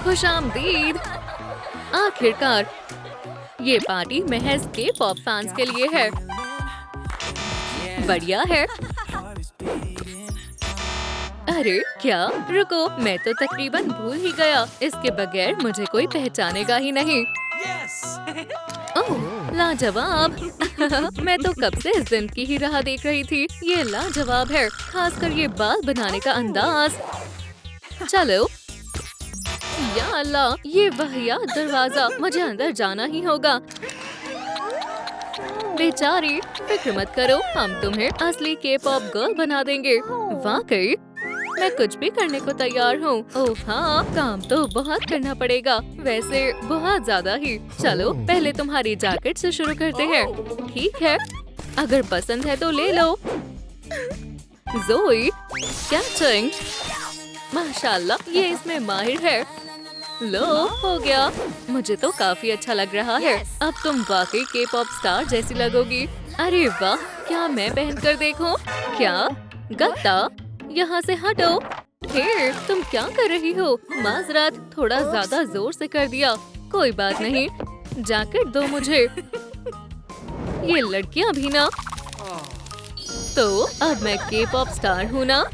खुशामदीद। आखिरकार ये पार्टी महज के पॉप फैंस के लिए है। बढ़िया है। अरे क्या, रुको, मैं तो तकरीबन भूल ही गया, इसके बगैर मुझे कोई पहचानेगा ही नहीं। ओह लाजवाब। मैं तो कब से इस दिन की ही राह देख रही थी। ये लाजवाब है, खासकर ये बाल बनाने का अंदाज। चलो, या अल्लाह, ये वाहियात दरवाजा, मुझे अंदर जाना ही होगा। बेचारी, फिक्र मत करो, हम तुम्हें असली के पॉप गर्ल बना देंगे। वाकई मैं कुछ भी करने को तैयार हूँ। ओह हाँ, काम तो बहुत करना पड़ेगा, वैसे बहुत ज्यादा ही। चलो पहले तुम्हारी जैकेट से शुरू करते हैं। ठीक है, अगर पसंद है तो ले लो। ज़ोई, कैचिंग, माशाल्लाह, ये इसमें माहिर है। लो, हो गया। मुझे तो काफी अच्छा लग रहा है। अब तुम वाकई के पॉप स्टार जैसी लगोगी। अरे वाह, क्या मैं पहन कर देखूं? क्या गत्ता, यहाँ से हटो। हे, तुम क्या कर रही हो? माजरात, थोड़ा ज्यादा जोर से कर दिया। कोई बात नहीं, जैकेट दो मुझे। ये लड़कियां भी ना। तो अब मैं के पॉप स्टार हूँ ना?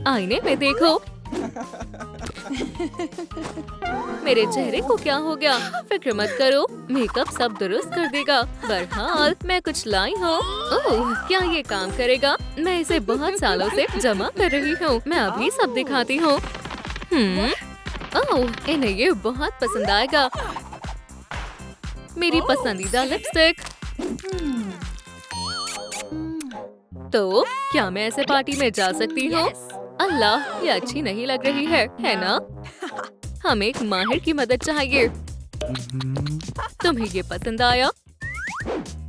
आईने में देखो। मेरे चेहरे को क्या हो गया? फिक्र मत करो, मेकअप सब दुरुस्त कर देगा। बहरहाल मैं कुछ लाई हूँ। ओह, क्या ये काम करेगा? मैं इसे बहुत सालों से जमा कर रही हूँ। मैं अभी सब दिखाती हूँ। ओह, इन्हें ये बहुत पसंद आएगा। मेरी पसंदीदा लिपस्टिक। तो क्या मैं ऐसे पार्टी में जा सकती हूँ? अल्लाह, ये अच्छी नहीं लग रही है ना? हमें एक माहिर की मदद चाहिए। तुम्हें ये पसंद आया?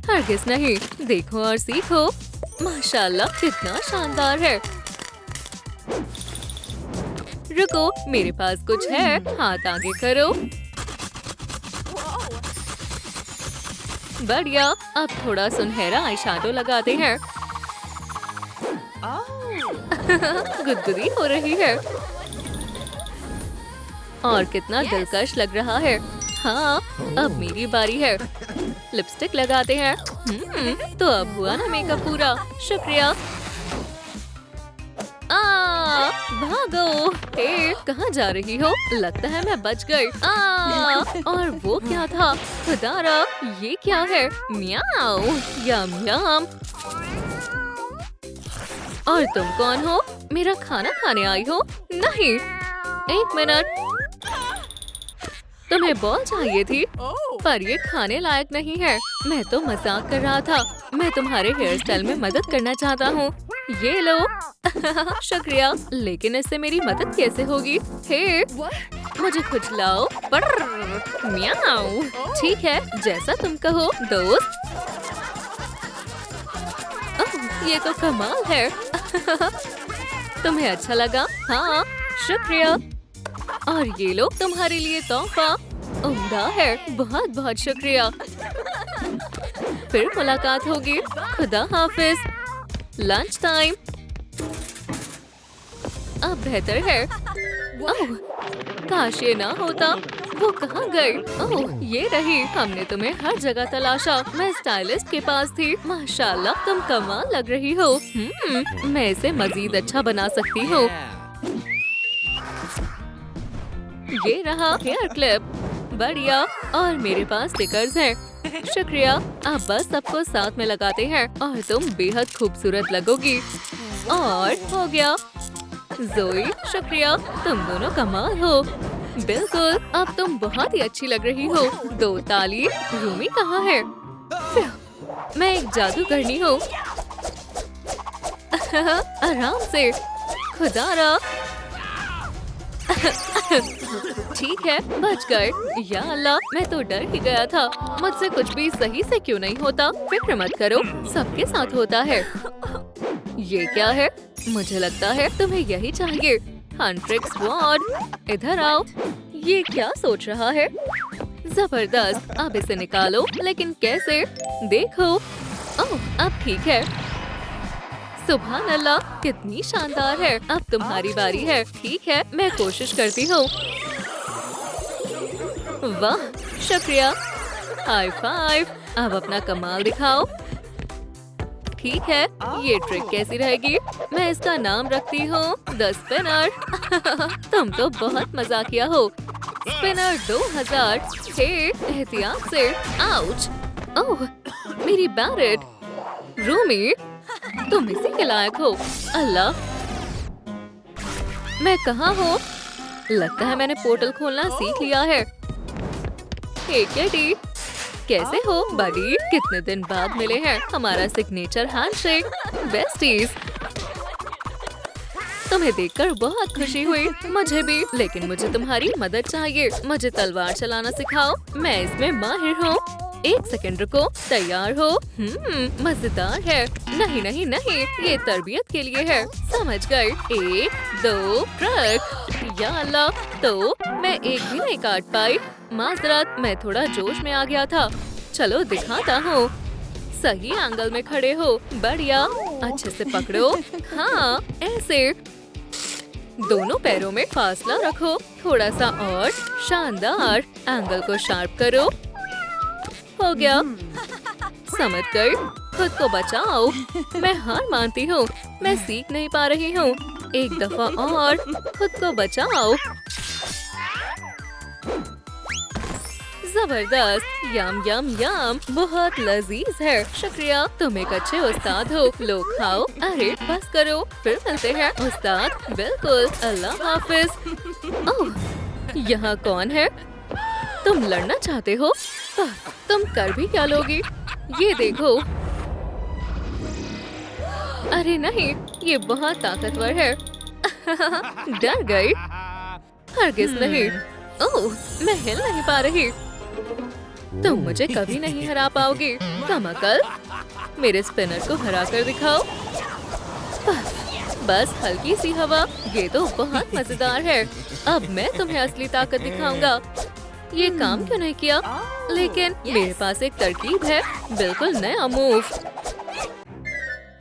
हरगिज़ नहीं, देखो और सीखो। माशाल्लाह, कितना शानदार है। रुको, मेरे पास कुछ है, हाथ आगे करो। बढ़िया, अब थोड़ा सुनहरा आईशैडो लगाते हैं। गुदगुदी हो रही है और कितना दिलकश लग रहा है। हाँ, अब मेरी बारी है। लिपस्टिक लगाते हैं। तो अब हुआ ना मेकअप पूरा। शुक्रिया। भागो। हे, कहाँ जा रही हो? लगता है मैं बच गई। और वो क्या था? खुदारा, ये क्या है? म्याऊ, यम यम। और तुम कौन हो? मेरा खाना खाने आई हो? नहीं, एक मिनट। तुम्हें बॉल चाहिए थी, पर ये खाने लायक नहीं है। मैं तो मजाक कर रहा था। मैं तुम्हारे हेयर स्टाइल में मदद करना चाहता हूँ। ये लो। शुक्रिया, लेकिन इससे मेरी मदद कैसे होगी? हे, मुझे कुछ लाओ। म्याऊ। ठीक है, जैसा तुम कहो दोस्त। ये तो कमाल है। तुम्हें अच्छा लगा? हाँ, शुक्रिया। और ये लो तुम्हारे लिए तोहफा। उम्दा है, बहुत बहुत शुक्रिया। फिर मुलाकात होगी। खुदा हाफिज। Lunch time. अब बेहतर है। ओह, काश ये ना होता। वो कहाँ गई? ओह, ये रही। हमने तुम्हें हर जगह तलाशा। मैं स्टाइलिस्ट के पास थी। माशाल्लाह, तुम कमाल लग रही हो। मैं इसे मजीद अच्छा बना सकती हूँ। ये रहा हेयर क्लिप। बढ़िया, और मेरे पास स्टिकर्स हैं। शुक्रिया। अब बस सबको साथ में लगाते हैं और तुम बेहद खूबसूरत लगोगी। और हो गया। ज़ोई, शुक्रिया, तुम दोनों कमाल हो। बिल्कुल, अब तुम बहुत ही अच्छी लग रही हो। दो ताली। रूमी कहाँ है? मैं एक जादूगरनी हूँ। आराम से। खुदारा। ठीक है, बच गए। या अल्लाह, मैं तो डर ही गया था। मुझसे कुछ भी सही से क्यों नहीं होता? फिक्र मत करो, सबके साथ होता है। ये क्या है? मुझे लगता है तुम्हें यही चाहिए। हंट्रिक्स स्वॉर्ड, इधर आओ। ये क्या सोच रहा है? जबरदस्त, अब इसे निकालो। लेकिन कैसे? देखो। ओह, अब ठीक है। सुभान अल्लाह, कितनी शानदार है। अब तुम्हारी बारी है। ठीक है, मैं कोशिश करती हूँ। वाह, शुक्रिया। High five. अब अपना कमाल दिखाओ। ठीक है, ये ट्रिक कैसी रहेगी? मैं इसका नाम रखती हूँ द स्पिनर। तुम तो बहुत मजाकिया हो। स्पिनर 2000। हे, एहतियात से। आउच। ओह, मेरी बैरेट। रूमी, तुम इसी के लायक हो। अल्लाह, मैं कहाँ हूँ? लगता है मैंने पोर्टल खोलना सीख लिया है। हे कैटी, कैसे हो बडी? कितने दिन बाद मिले हैं। हमारा सिग्नेचर हैंडशेक। बेस्टीज। तुम्हें देखकर बहुत खुशी हुई। मुझे भी, लेकिन मुझे तुम्हारी मदद चाहिए। मुझे तलवार चलाना सिखाओ। मैं इसमें माहिर हूँ। एक सेकंड रुको। तैयार हो? मजेदार है। नहीं नहीं नहीं, ये तरबियत के लिए है। समझ गए। 1 2 ट्रक। या अल्लाह, तो मैं एक भी नहीं काट पाई। माजरत, मैं थोड़ा जोश में आ गया था। चलो दिखाता हूँ। सही एंगल में खड़े हो। बढ़िया, अच्छे से पकड़ो। हाँ, ऐसे। दोनों पैरों में फासला रखो। थोड़ा सा और। शानदार। एंगल को शार्प करो। हो गया। समझ गए। खुद को बचाओ। मैं हार मानती हूँ। मैं सीख नहीं पा रही हूँ। एक दफा और। खुद को बचाओ। जबरदस्त। यम यम यम, बहुत लजीज है। शुक्रिया, तुम एक अच्छे उस्ताद हो। लो खाओ। अरे बस करो, फिर मिलते हैं उस्ताद। बिल्कुल। अल्लाह हाफिज। ओह, यहाँ कौन है? तुम लड़ना चाहते हो? तुम कर भी क्या लोगी? ये देखो। अरे नहीं, ये बहुत ताकतवर है। डर गई? हरगिज नहीं। ओह, मैं हिल नहीं पा रही। तुम मुझे कभी नहीं हरा पाओगी। कमाकल, मेरे स्पिनर को हरा कर दिखाओ। बस हल्की सी हवा। ये तो बहुत मजेदार है। अब मैं तुम्हें असली ताकत दिखाऊंगा। ये काम क्यों नहीं किया? लेकिन मेरे पास एक तरकीब है। बिल्कुल नया मूव।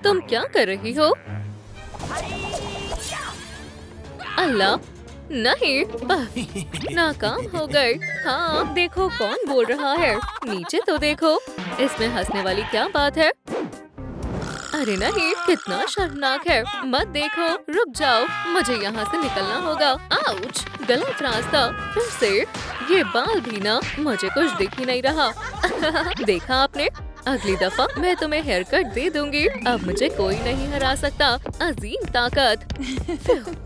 तुम क्या कर रही हो? अल्लाह, नहीं। नाकाम हो गए। हाँ, देखो कौन बोल रहा है। नीचे तो देखो। इसमें हंसने वाली क्या बात है? अरे नहीं, कितना शर्मनाक है। मत देखो। रुक जाओ, मुझे यहाँ से निकलना होगा। आउच, गलत रास्ता। फिर से। ये बाल भी ना, मुझे कुछ दिख ही नहीं रहा। देखा आपने? अगली दफा मैं तुम्हें हेयर कट दे दूंगी। अब मुझे कोई नहीं हरा सकता। अजीम ताकत।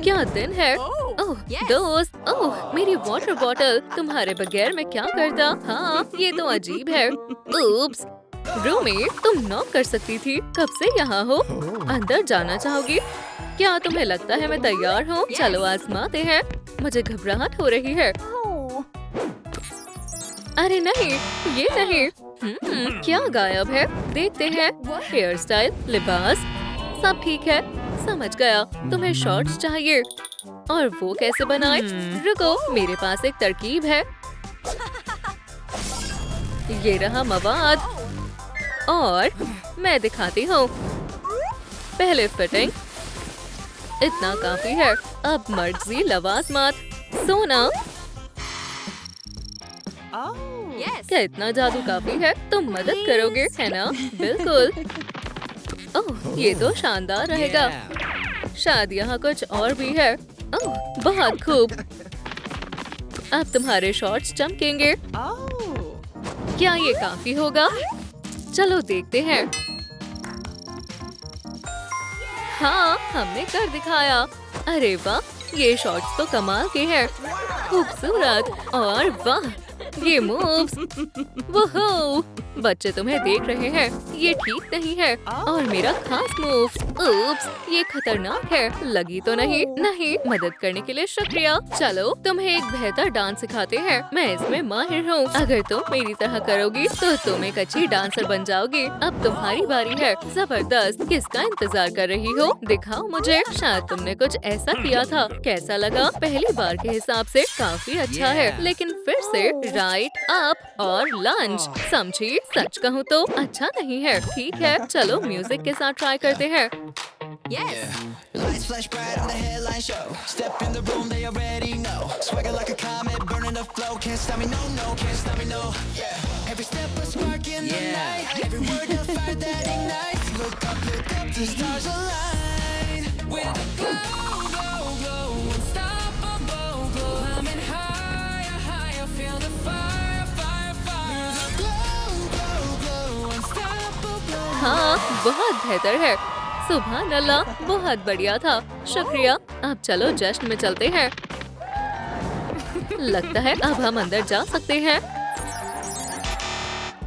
क्या दिन है। ओह दोस्त, ओह मेरी वाटर बॉटल। तुम्हारे बगैर मैं क्या करता? हाँ, ये तो अजीब है। उप्स। रूमी, तुम नॉक कर सकती थी। कब से यहाँ हो? अंदर जाना चाहोगी? क्या तुम्हें लगता है मैं तैयार हूँ? चलो आजमाते हैं। मुझे घबराहट हो रही है। अरे नहीं, ये नहीं। क्या गायब है? देखते हैं। हेयर स्टाइल, लिबास, सब ठीक है। समझ गया। तुम्हें शॉर्ट्स चाहिए। और वो कैसे बनाए? रुको, मेरे पास एक तरकीब है। ये रहा मवाद। और मैं दिखाती हूँ। पहले फिटिंग। इतना काफी है। अब मर्जी लवाजमात। सोना। क्या इतना जादू काफी है? तुम मदद करोगे, है ना? बिल्कुल। ओह, ये तो शानदार रहेगा। शायद यहाँ कुछ और भी है। ओह, बहुत खूब। अब तुम्हारे शॉर्ट्स चमकेंगे। क्या ये काफी होगा? चलो देखते हैं। हाँ, हमने कर दिखाया। अरे वाह, ये शॉर्ट्स तो कमाल के हैं। खूबसूरत। और वाह, ये मूव्स। वोहो, बच्चे तुम्हें देख रहे हैं। ये ठीक नहीं है। और मेरा खास मूव। उप्स, ये खतरनाक है। लगी तो नहीं? नहीं, मदद करने के लिए शुक्रिया। चलो तुम्हें एक बेहतर डांस सिखाते हैं। मैं इसमें माहिर हूँ। अगर तुम मेरी तरह करोगी तो तुम एक अच्छी डांसर बन जाओगी। अब तुम्हारी बारी है। जबरदस्त। किसका इंतजार कर रही हो? दिखाओ मुझे। शायद तुमने कुछ ऐसा किया था। कैसा लगा? पहली बार के हिसाब से काफी अच्छा है, लेकिन फिर से राइट, अप और लंच। समझी? सच कहूँ तो अच्छा नहीं है। ठीक है, चलो म्यूजिक के साथ ट्राई करते हैं। Lights flash bright on the headline show. Step in the room, they already know. Swagger like a comet, burning on the flow, can't stop me, no, no, can't stop me, no. Yeah. Every step a spark in the night, every word a fire that ignites. Look up, the stars align. With a glow, glow, glow, unstoppable glow. Climbing higher, higher, feel the fire, fire, fire. With a glow, glow, glow, unstoppable. हाँ, बहुत बेहतर है। सुभान अल्लाह, बहुत बढ़िया था। शुक्रिया। अब चलो जश्न में चलते हैं। लगता है अब हम अंदर जा सकते हैं।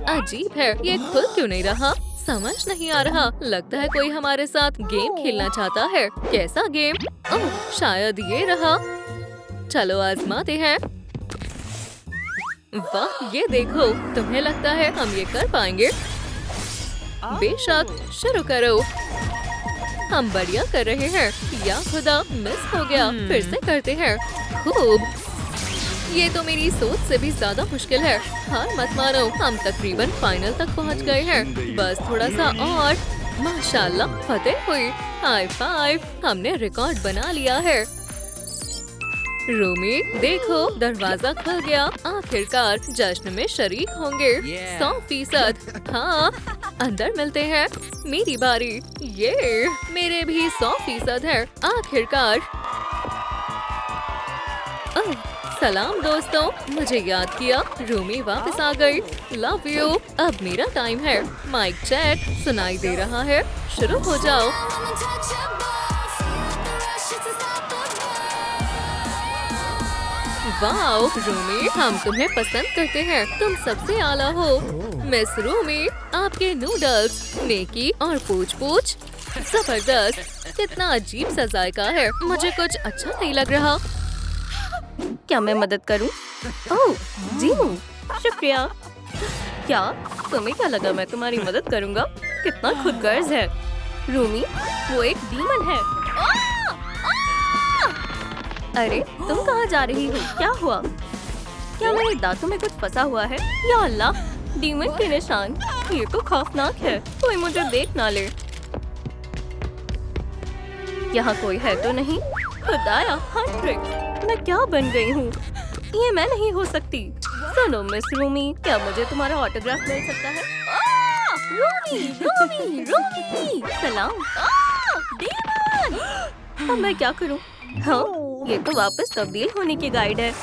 अजीब है, ये खुल क्यों नहीं रहा? समझ नहीं आ रहा। लगता है कोई हमारे साथ गेम खेलना चाहता है। कैसा गेम? ओह, शायद ये रहा। चलो आजमाते हैं। वाह, ये देखो। तुम्हें लगता है हम ये कर पाएंगे? बेशक, शुरू करो। हम बढ़िया कर रहे हैं। या खुदा, मिस हो गया। फिर से करते हैं। खूब। ये तो मेरी सोच से भी ज्यादा मुश्किल है। हार मत मानो, हम तकरीबन फाइनल तक पहुंच गए हैं। बस थोड़ा सा और। माशाल्लाह, फतेह हुई। हाई फाइव, हमने रिकॉर्ड बना लिया है। रूमी, देखो दरवाजा खुल गया। आखिरकार जश्न में शरीक होंगे। 100%। हाँ, अंदर मिलते हैं। मेरी बारी। ये मेरे भी 100% है। आखिरकार। ओह, सलाम दोस्तों, मुझे याद किया। रूमी वापस आ गई। Love you. अब मेरा टाइम है। Mic check. सुनाई दे रहा है। शुरू हो जाओ। वाओ रूमी, हम तुम्हें पसंद करते हैं। तुम सबसे आला हो। मिस रूमी, आपके नूडल्स, नेकी और पूछ पूछ जबरदस्त। कितना अजीब सा जायका है। मुझे कुछ अच्छा नहीं लग रहा। क्या मैं मदद करूं? ओह, जीनू, शुक्रिया। क्या तुम्हें क्या लगा मैं तुम्हारी मदद करूंगा? कितना खुदगर्ज है। रूमी, वो एक डीमन है। अरे तुम कहाँ जा रही हो? क्या हुआ? क्या मेरे दांतों में कुछ फंसा हुआ है? या अल्लाह, डीमन के निशान। ये तो खौफनाक है। कोई मुझे देख ना ले। यहाँ कोई है तो नहीं? खुदाया, हंट्रिक्स, मैं क्या बन गई हूँ? ये मैं नहीं हो सकती। सुनो मिस रूमी, क्या मुझे तुम्हारा ऑटोग्राफ मिल सकता है? रूमी, रूमी, रूमी, सलाम। डीमन! अब मैं क्या करूँ? हाँ, ये तो वापस तब्दील होने की गाइड है।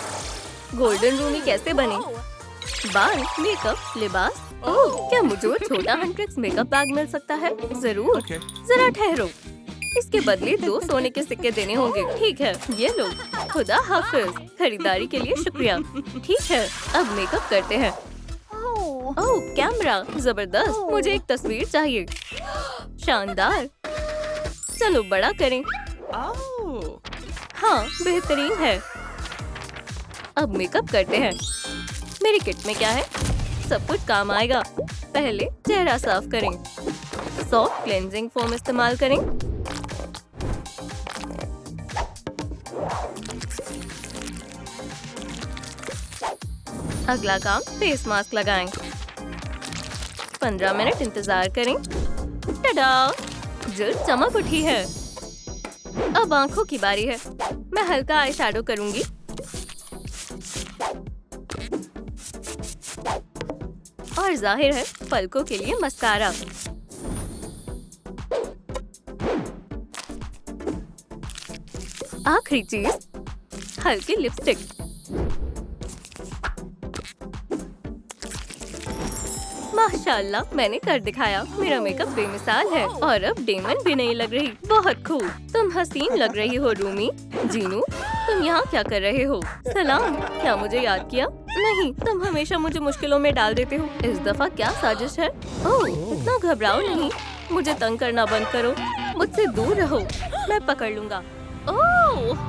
गोल्डन रूमी कैसे बने? बाल, मेकअप, लिबास। ओह, क्या मुझे वो छोटा हंट्रिक्स मेकअप बैग मिल सकता है? जरूर। जरा ठहरो, इसके बदले 2 सोने के सिक्के देने होंगे। ठीक है, ये लो। खुदा हाफिज। खरीदारी के लिए शुक्रिया। ठीक है, अब मेकअप करते हैं। ओह, कैमरा, जबरदस्त। मुझे एक तस्वीर चाहिए। शानदार। चलो बड़ा करें। हाँ, बेहतरीन है। अब मेकअप करते हैं। मेरी किट में क्या है? सब कुछ काम आएगा। पहले चेहरा साफ करें। सॉफ्ट क्लेंजिंग फोम इस्तेमाल करें। अगला काम, फेस मास्क लगाएं। 15 मिनट इंतजार करें। टडा! जल्द चमक उठी है। अब आंखों की बारी है। मैं हल्का आई शैडो करूंगी। और जाहिर है पलकों के लिए मस्कारा। आखिरी चीज, हल्की लिपस्टिक। माशाल्लाह, मैंने कर दिखाया। मेरा मेकअप बेमिसाल है और अब डेमन भी नहीं लग रही। बहुत खूब। तुम हसीन लग रही हो रूमी। जीनू, तुम यहाँ क्या कर रहे हो? सलाम, क्या मुझे याद किया? नहीं, तुम हमेशा मुझे मुश्किलों में डाल देते हो। इस दफा क्या साजिश है? ओह, इतना घबराओ नहीं। मुझे तंग करना बंद करो। मुझसे दूर रहो, मैं पकड़ लूंगा। ओह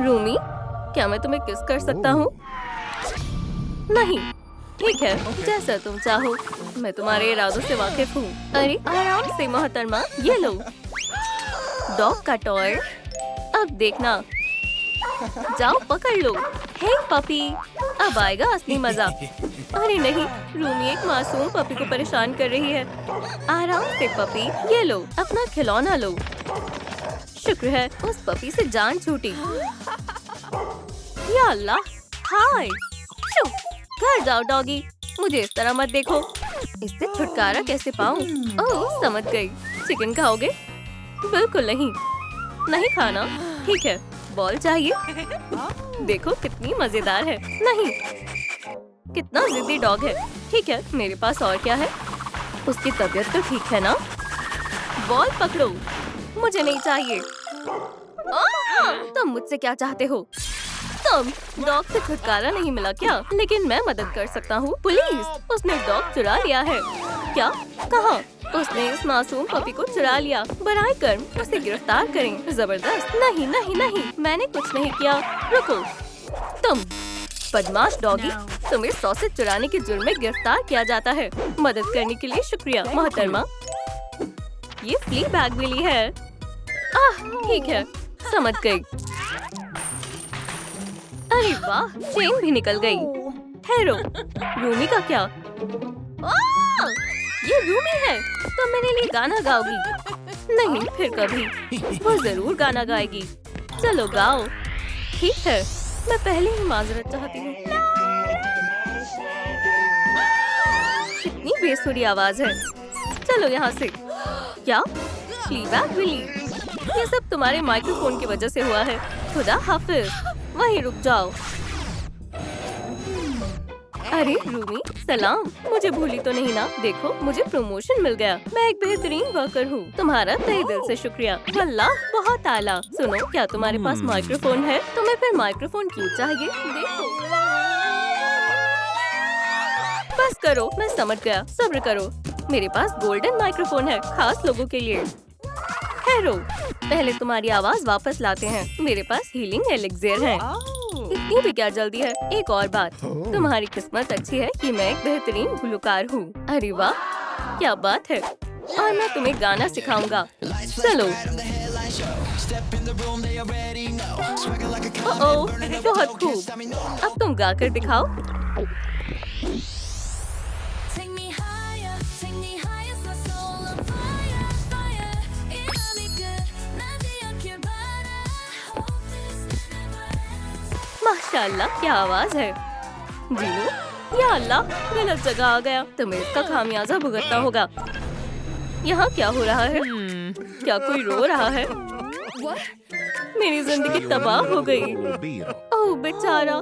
रूमी, क्या मैं तुम्हें किस कर सकता हूँ? नहीं, ठीक है, जैसा तुम चाहो। मैं तुम्हारे इरादों से वाकिफ हूँ। अरे आराम से मोहतरमा, ये लो डॉग का टॉय। अब देखना, जाओ पकड़ लो। हे पपी, अब आएगा असली मजा। अरे नहीं, रूमी एक मासूम पपी को परेशान कर रही है। आराम से पपी, ये लो अपना खिलौना लो। शुक्र है उस पपी से जान छूटी। या अल्लाह, हाय। शू, घर जाओ डॉगी, मुझे इस तरह मत देखो। इससे छुटकारा कैसे पाऊँ? ओह, समझ गई। चिकन खाओगे? बिल्कुल नहीं, नहीं खाना। ठीक है, बॉल चाहिए? देखो कितनी मजेदार है। नहीं, कितना जिद्दी डॉग है। ठीक है, मेरे पास और क्या है? उसकी तबीयत तो ठीक है ना? बॉल पकड़ो, मुझे नहीं चाहिए। तुम मुझसे क्या चाहते हो? तुम डॉग से छुटकारा नहीं मिला क्या? लेकिन मैं मदद कर सकता हूँ। पुलिस, उसने डॉग चुरा लिया है। क्या? कहाँ? उसने इस मासूम पपी को चुरा लिया। बराए कर्म, उसे गिरफ्तार करें। जबरदस्त। नहीं नहीं नहीं, मैंने कुछ नहीं किया। रुको, तुम बदमाश डॉगी, तुम्हें सॉसेज चुराने के जुर्म में गिरफ्तार किया जाता है। मदद करने के लिए शुक्रिया मोहतरमा। ये फ्ली बैग मिली है। ठीक है, समझ गई। अरे वाह, चेन भी निकल गई। ठहरो, रूमी का क्या? ये रूमी है। तो मेरे लिए गाना गाओगी? नहीं, फिर कभी। वो जरूर गाना गाएगी। चलो गाओ। ठीक है, मैं पहले ही माजरत चाहती हूँ। कितनी बेसुरी आवाज है। चलो यहाँ से। क्या? फ्लीबैग विली, ये सब तुम्हारे माइक्रोफोन की वजह से हुआ है। खुदा हाफिज। वहीं रुक जाओ। अरे रूमी, सलाम। मुझे भूली तो नहीं ना? देखो, मुझे प्रमोशन मिल गया। मैं एक बेहतरीन वर्कर हूँ। तुम्हारा तहे दिल से शुक्रिया। वल्लाह, बहुत आला। सुनो, क्या तुम्हारे पास माइक्रोफोन है? तुम्हें फिर माइक्रोफोन क्यों चाहिए? देखो, बस करो, मैं समझ गया। सब्र करो। मेरे पास गोल्डन माइक्रोफोन है, खास लोगों के लिए। ठहरो, पहले तुम्हारी आवाज वापस लाते हैं। मेरे पास हीलिंग एलिक्सिर है। इतनी भी क्या जल्दी है? एक और बात, तुम्हारी किस्मत अच्छी है कि मैं एक बेहतरीन गुलकार हूँ। अरे वाह, क्या बात है। और मैं तुम्हें गाना सिखाऊंगा। चलो। ओह, बहुत खूब। अब तुम गाकर दिखाओ। Take me higher, take me higher, my soul on fire, fire. It'll be good, nothing I can buy. Hope this never ends. माशाल्लाह, क्या आवाज है। जीनू, या अल्लाह, गलत जगह आ गया। तुम्हें इसका खामियाजा भुगतना होगा। यहाँ क्या हो रहा है? क्या कोई रो रहा है? मेरी जिंदगी तबाह हो गई। ओह बेचारा,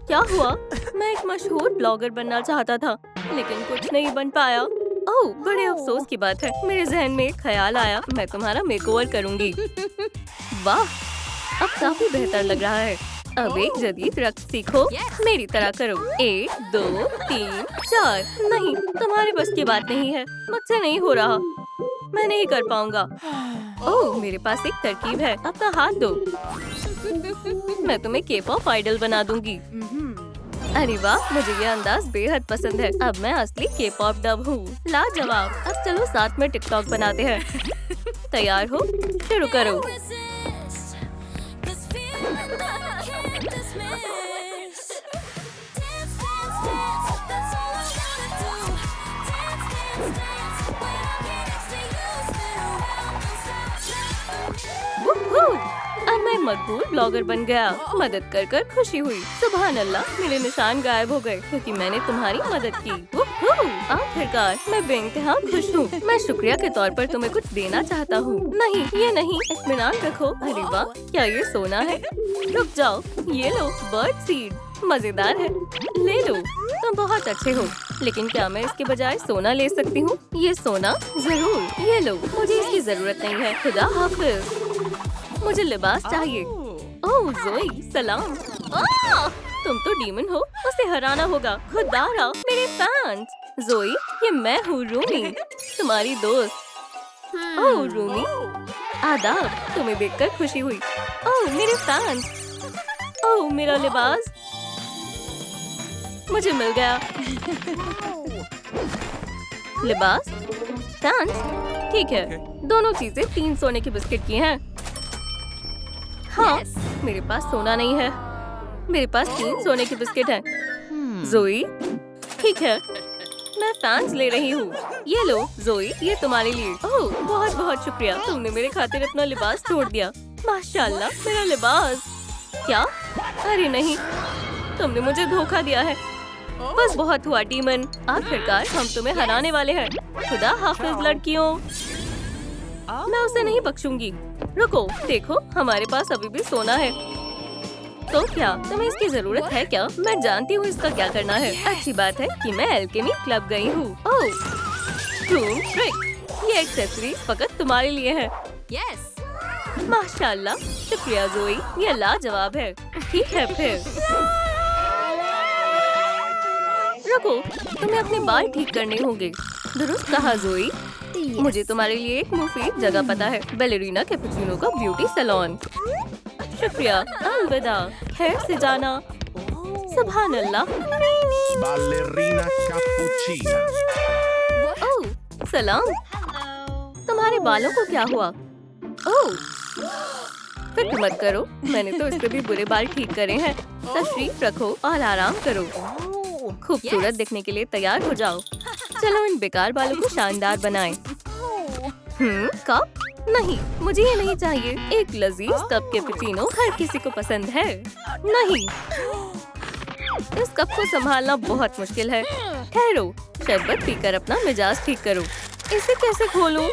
क्या हुआ? मैं एक मशहूर ब्लॉगर बनना चाहता था, लेकिन कुछ नहीं बन पाया। ओह, बड़े अफसोस की बात है। मेरे जहन में एक ख्याल आया, मैं तुम्हारा मेकओवर करूंगी। वाह, अब काफी बेहतर लग रहा है। अब एक जदीद रक्स सीखो। मेरी तरह करो। 1 2 3 4। नहीं, तुम्हारे बस की बात नहीं है। मुझसे नहीं हो रहा, मैं नहीं कर पाऊंगा। ओह, मेरे पास एक तरकीब है। अपना हाथ दो, मैं तुम्हें के-पॉप आइडल बना दूंगी। अरे वाह, मुझे ये अंदाज बेहद पसंद है। अब मैं असली के-पॉप डब हूँ। लाजवाब। अब चलो साथ में टिकटॉक बनाते हैं। तैयार हो? शुरू करो। Resist this feeling that I can't dismiss. Dance, dance, dance, that's all I wanna do. Dance, dance, dance, when I'm here next to you, spin around, don't stop. Woohoo! अब मैं मकबूल ब्लॉगर बन गया। मदद कर कर खुशी हुई। सुभान अल्लाह, मेरे निशान गायब हो गए क्योंकि मैंने तुम्हारी मदद की। वुहू! आखिरकार मैं बेइंतहा खुश हूँ। मैं शुक्रिया के तौर पर तुम्हें कुछ देना चाहता हूँ। नहीं, ये नहीं, इत्मीनान रखो। अरे वाह, क्या ये सोना है? रुक जाओ, ये लो, बर्ड सीड। मजेदार है, ले लो। तुम बहुत अच्छे हो, लेकिन क्या मैं इसके बजाय सोना ले सकती हूँ? ये सोना जरूर। ये लो, मुझे इसकी जरूरत नहीं है। खुदा हाफिज। मुझे लिबास चाहिए। ओह ज़ोई, सलाम। तुम तो डीमन हो, उसे हराना होगा। खुदारा, मेरे फैंस। ज़ोई, ये मैं हूँ रूमी, तुम्हारी दोस्त। ओह रूमी, आदाब। तुम्हें देखकर खुशी हुई। ओह मेरे फैंस। ओह मेरा लिबास मुझे मिल गया। लिबास, फैंस, ठीक है। दोनों चीजें 3 सोने के बिस्किट की हैं। हाँ, मेरे पास सोना नहीं है। मेरे पास 3 सोने के बिस्किट हैं। ज़ोई, ठीक है, मैं फैंस ले रही हूँ। ये लो ज़ोई, ये तुम्हारे लिए। ओह बहुत बहुत शुक्रिया, तुमने मेरे खातिर अपना लिबास छोड़ दिया। माशाल्लाह, मेरा लिबास। क्या? अरे नहीं, तुमने मुझे धोखा दिया है। बस बहुत हुआ डीमन, आखिरकार हम तुम्हें हराने वाले हैं। खुदा हाफिज लड़कियों, मैं उसे नहीं बख्शूंगी। रुको, देखो हमारे पास अभी भी सोना है। तो क्या तुम्हें इसकी जरूरत है क्या? मैं जानती हूँ इसका क्या करना है। अच्छी बात है कि मैं एल्केमी क्लब गई हूँ। ओह, धूम ट्रिक, ये एक्सेसरी फकत तुम्हारे लिए है। माशाल्लाह, शुक्रिया जोई, ये लाजवाब है। ठीक है फिर। रुको, तुम्हें अपने बाल ठीक करने होंगे। दुरुस्त कहा जोई। मुझे तुम्हारे लिए एक मुफीद जगह पता है, बैलेरिना कैपुचिनो का ब्यूटी सैलून। शुक्रिया, अलविदा, खैर से जाना। सुभान अल्लाह। Ballerina cappuccina. ओह, सलाम। तुम्हारे बालों को क्या हुआ? ओह, फिक्र मत करो, मैंने तो इससे भी बुरे बाल ठीक करे हैं। तशरीफ रखो और आराम करो। खूबसूरत दिखने के लिए तैयार हो जाओ। चलो इन बेकार बालों को शानदार बनाएं। कप? नहीं, मुझे ये नहीं चाहिए। एक लजीज कप कैपुचिनो हर किसी को पसंद है। नहीं, इस कप को संभालना बहुत मुश्किल है। ठहरो, शरबत पीकर अपना मिजाज ठीक करो। इसे कैसे खोलूं?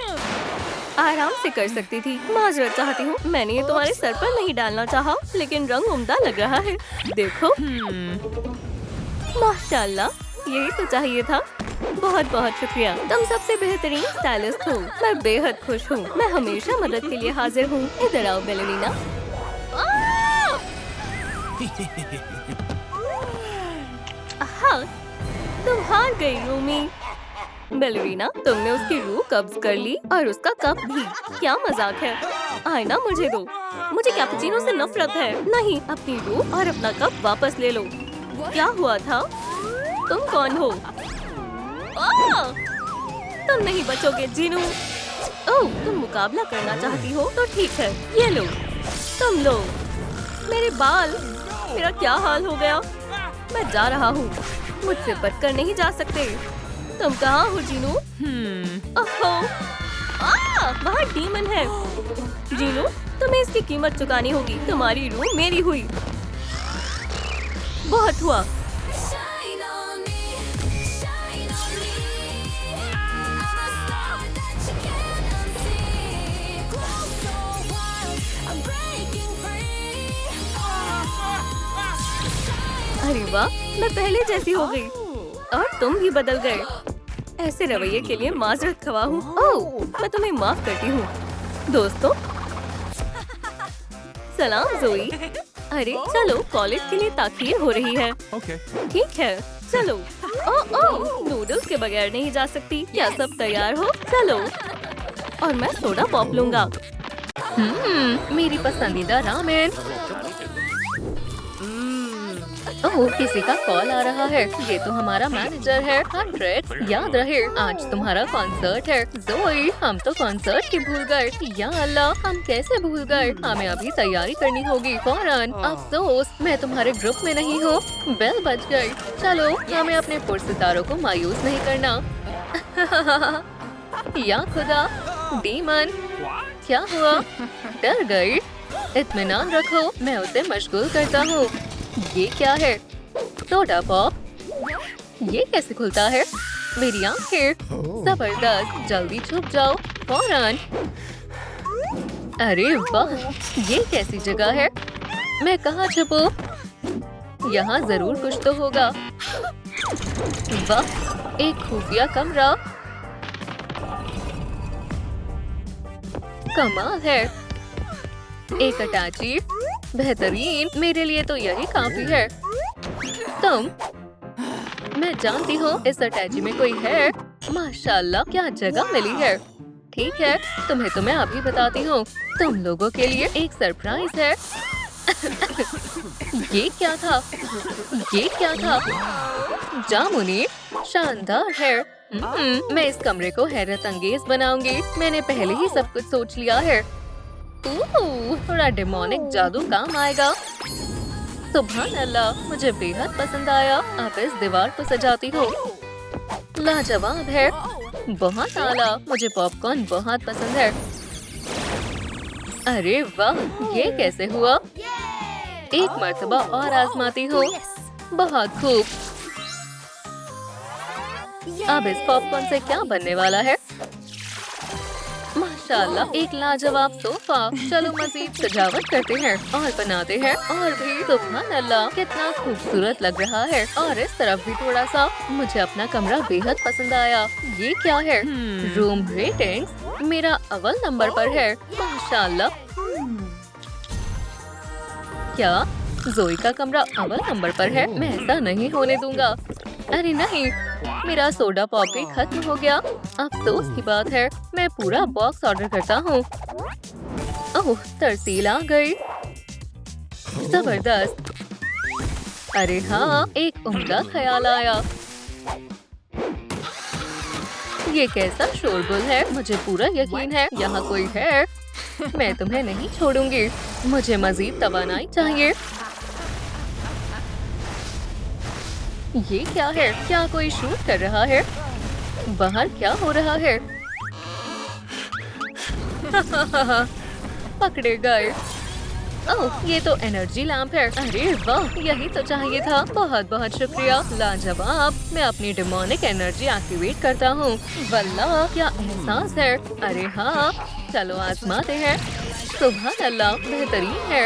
आराम से कर सकती थी। माजरत चाहती हूँ, मैंने ये तुम्हारे सर पर नहीं डालना चाहा, लेकिन रंग उम्दा लग रहा है। देखो, माशाल्लाह, यही तो चाहिए था। बहुत बहुत शुक्रिया, तुम सबसे बेहतरीन स्टाइलिस्ट हो। मैं बेहद खुश हूँ। मैं हमेशा मदद के लिए हाजिर हूँ। इधर आओ बैलेरिना। हाँ, तुम हार गई रूमी। बैलेरिना, तुमने उसकी रूह कब्ज कर ली और उसका कप भी। क्या मजाक है? आईना मुझे दो। मुझे कैपुचिनो से नफरत है। नहीं, अपनी रूह और अपना कप वापस ले लो। क्या हुआ था? तुम कौन हो? तुम नहीं बचोगे जीनू। ओह, तुम मुकाबला करना चाहती हो तो ठीक है, ये लो। तुम लो। मेरे बाल, मेरा क्या हाल हो गया? मैं जा रहा हूँ, मुझसे बचकर नहीं जा सकते। तुम कहाँ हो जीनू? ओहो, वहाँ डीमन है। जीनू, तुम्हें इसकी कीमत चुकानी होगी। तुम्हारी रूह मेरी हुई। बहुत हुआ। Shine on me, shine on me. I'm a star that you can't unsee. Glow so wild, I'm breaking free. अरे वाह, मैं पहले जैसी हो गई और तुम भी बदल गए। ऐसे रवैये के लिए माजरत खवा हूँ। ओह, मैं तुम्हें माफ करती हूँ। दोस्तों, सलाम जोई। अरे चलो, कॉलेज के लिए ताखीर हो रही है। Okay. ठीक है, चलो। ओह, नूडल्स के बगैर नहीं जा सकती। क्या सब तैयार हो? चलो। और मैं सोडा पॉप लूंगा। मेरी पसंदीदा रामेन। ओह, किसी का कॉल आ रहा है। ये तो हमारा मैनेजर है। 100, याद रहे आज तुम्हारा कॉन्सर्ट है। जोई, हम तो कॉन्सर्ट ही भूल गए। या अल्लाह, हम कैसे भूल गए? हमें अभी तैयारी करनी होगी फौरन। अफसोस, मैं तुम्हारे ग्रुप में नहीं हूँ। बेल बज गई। चलो, हमें अपने पुरस्कारों को मायूस नहीं करना। या खुदा, डीमन, क्या हुआ? डर गई? इत्मीनान रखो, मैं उसे मशगूल करता हूँ। ये क्या है? Soda pop? ये कैसे खुलता है? मेरी आंखें, जबरदस्त। जल्दी छुप जाओ फौरन। अरे वाह, ये कैसी जगह है? मैं कहाँ छुपूं? यहाँ जरूर कुछ तो होगा। वाह, एक खुफिया कमरा। कमाल है। एक अटैची, बेहतरीन। मेरे लिए तो यही काफी है। तुम, मैं जानती हूँ इस अटैची में कोई है। माशाल्लाह, क्या जगह मिली है। ठीक है, तुम्हें तो मैं अभी बताती हूँ। तुम लोगों के लिए एक सरप्राइज है। ये क्या था? ये क्या था? जामुनी, शानदार है। मैं इस कमरे को हैरत अंगेज बनाऊंगी। मैंने पहले ही सब कुछ सोच लिया है। थोड़ा डेमोनिक जादू काम आएगा। सुभान अल्लाह, मुझे बेहद पसंद आया। आप इस दीवार को सजाती हो। लाजवाब है, बहुत आला। मुझे पॉपकॉर्न बहुत पसंद है। अरे वाह, ये कैसे हुआ? एक मर्तबा और आजमाती हूँ। बहुत खूब। अब इस पॉपकॉर्न से क्या बनने वाला है? माशाल्लाह, एक लाजवाब सोफा। चलो मजीद सजावट करते हैं और बनाते हैं और भी। सुभान अल्लाह, कितना खूबसूरत लग रहा है। और इस तरफ भी थोड़ा सा। मुझे अपना कमरा बेहद पसंद आया। ये क्या है? रूम रेटिंग्स मेरा अव्वल नंबर पर है। माशाल्लाह। क्या जोई का कमरा अव्वल नंबर पर है? मैं ऐसा नहीं होने दूंगा। अरे नहीं, मेरा सोडा पॉप भी खत्म हो गया। अफसोस की बात है। मैं पूरा बॉक्स ऑर्डर करता हूँ। ओह, तरसील आ गई। जबरदस्त। अरे हाँ, एक उम्दा ख्याल आया। ये कैसा शोरगुल है? मुझे पूरा यकीन है यहाँ कोई है। मैं तुम्हें नहीं छोड़ूंगी। मुझे मजीद तवानाई चाहिए। ये क्या है? क्या कोई शूट कर रहा है? बाहर क्या हो रहा है? पकड़े गए। ओह, ये तो एनर्जी लैंप है। अरे वाह, यही तो चाहिए था। बहुत बहुत शुक्रिया, लाजवाब। मैं अपनी डिमोनिक एनर्जी एक्टिवेट करता हूँ। वल्लाह, क्या एहसास है। अरे हाँ, चलो आजमाते हैं। सुभान अल्लाह, बेहतरीन है।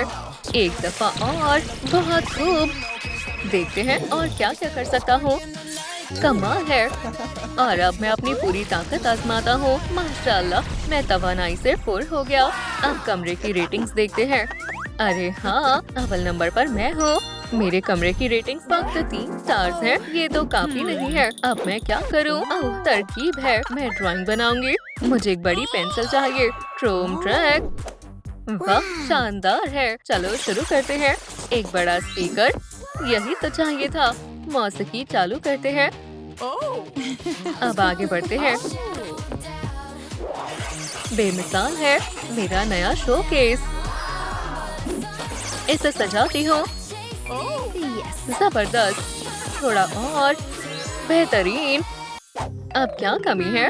एक दफा और। बहुत खूब। देखते हैं और क्या क्या कर सकता हूँ। कमाल है। और अब मैं अपनी पूरी ताकत आजमाता हूँ। माशाल्लाह, मैं तवानाई से फुल हो गया। अब कमरे की रेटिंग्स देखते हैं। अरे हाँ, अव्वल नंबर पर मैं हूँ। मेरे कमरे की रेटिंग फक्त 3 स्टार्स है। ये तो काफी नहीं है। अब मैं क्या करूँ? ओह, तरकीब है। मैं ड्राइंग बनाऊंगी। मुझे एक बड़ी पेंसिल चाहिए। Chrome track. वाह, शानदार है। चलो शुरू करते हैं। एक बड़ा स्पीकर, यही तो चाहिए था। मौसीकी चालू करते हैं। अब आगे बढ़ते हैं। बेमिसाल है। मेरा नया शोकेस। इसे सजाती हूँ। जबरदस्त। थोड़ा और। बेहतरीन। अब क्या कमी है?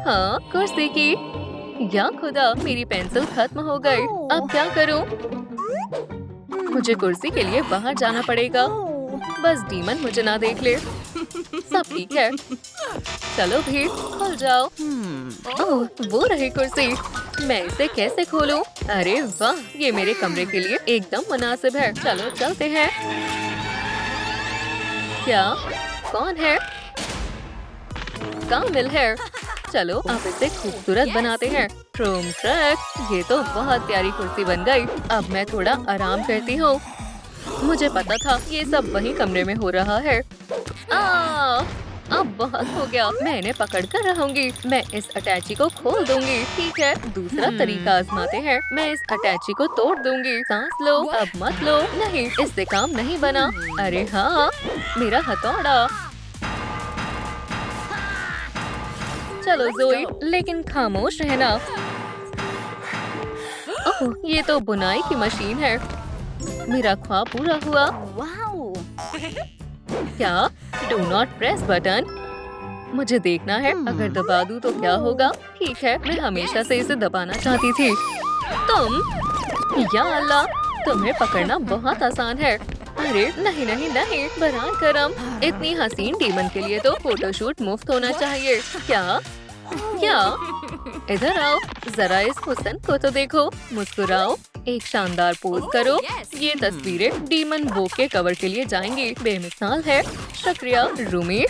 हाँ, कुर्सी की। या खुदा, मेरी पेंसिल खत्म हो गई। अब क्या करूँ? मुझे कुर्सी के लिए बाहर जाना पड़ेगा। बस डीमन मुझे ना देख ले। सब ठीक है। चलो भी, खुल जाओ। ओह, वो रही कुर्सी। मैं इसे कैसे खोलूं? अरे वाह, ये मेरे कमरे के लिए एकदम मुनासिब है। चलो चलते हैं। क्या? कौन है? कामिल है। चलो अब इसे खूबसूरत बनाते हैं। Chrome track. ये तो बहुत प्यारी कुर्सी बन गई। अब मैं थोड़ा आराम करती हूँ। मुझे पता था ये सब वही कमरे में हो रहा है। अब बहुत हो गया। मैं इन्हें पकड़ कर रहूंगी। मैं इस अटैची को खोल दूंगी। ठीक है, दूसरा तरीका आजमाते हैं। मैं इस अटैची को तोड़ दूंगी। सांस लो। अब मत लो। नहीं, इससे काम नहीं बना। अरे हाँ, मेरा हथौड़ा। चलो जोई, लेकिन खामोश रहना। ओह, ये तो बुनाई की मशीन है। मेरा ख्वाब पूरा हुआ। क्या? Do not press button. मुझे देखना है, अगर दबा दूं तो क्या होगा। ठीक है, मैं हमेशा से इसे दबाना चाहती थी। तुम? या अल्लाह, तुम्हें पकड़ना बहुत आसान है। अरे नहीं नहीं नहीं, बरान करम। इतनी हसीन डीमन के लिए तो फोटोशूट मुफ्त होना चाहिए। क्या? क्या? इधर आओ, जरा इस हुस्न को तो देखो। मुस्कुराओ, एक शानदार पोज करो। ये तस्वीरें डीमन बुक के कवर के लिए जाएंगी। बेमिसाल है। शुक्रिया रूमी।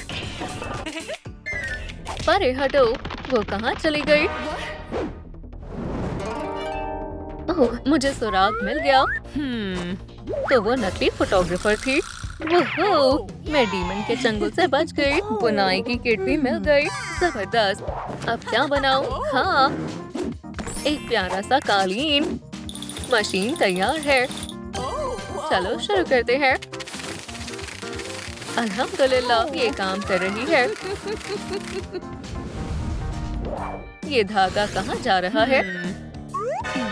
परे हटो। वो कहाँ चली गई? ओह, मुझे सुराग मिल गया। तो वो नकली फोटोग्राफर थी। वो मैं डीमन के चंगुल से बच गई। बुनाई की किट भी मिल गई। जबरदस्त। अब क्या बनाऊं? हाँ, एक प्यारा सा कालीन। मशीन तैयार है। चलो शुरू करते हैं। अल्हम्दुलिल्लाह, ये काम कर रही है। ये धागा कहाँ जा रहा है?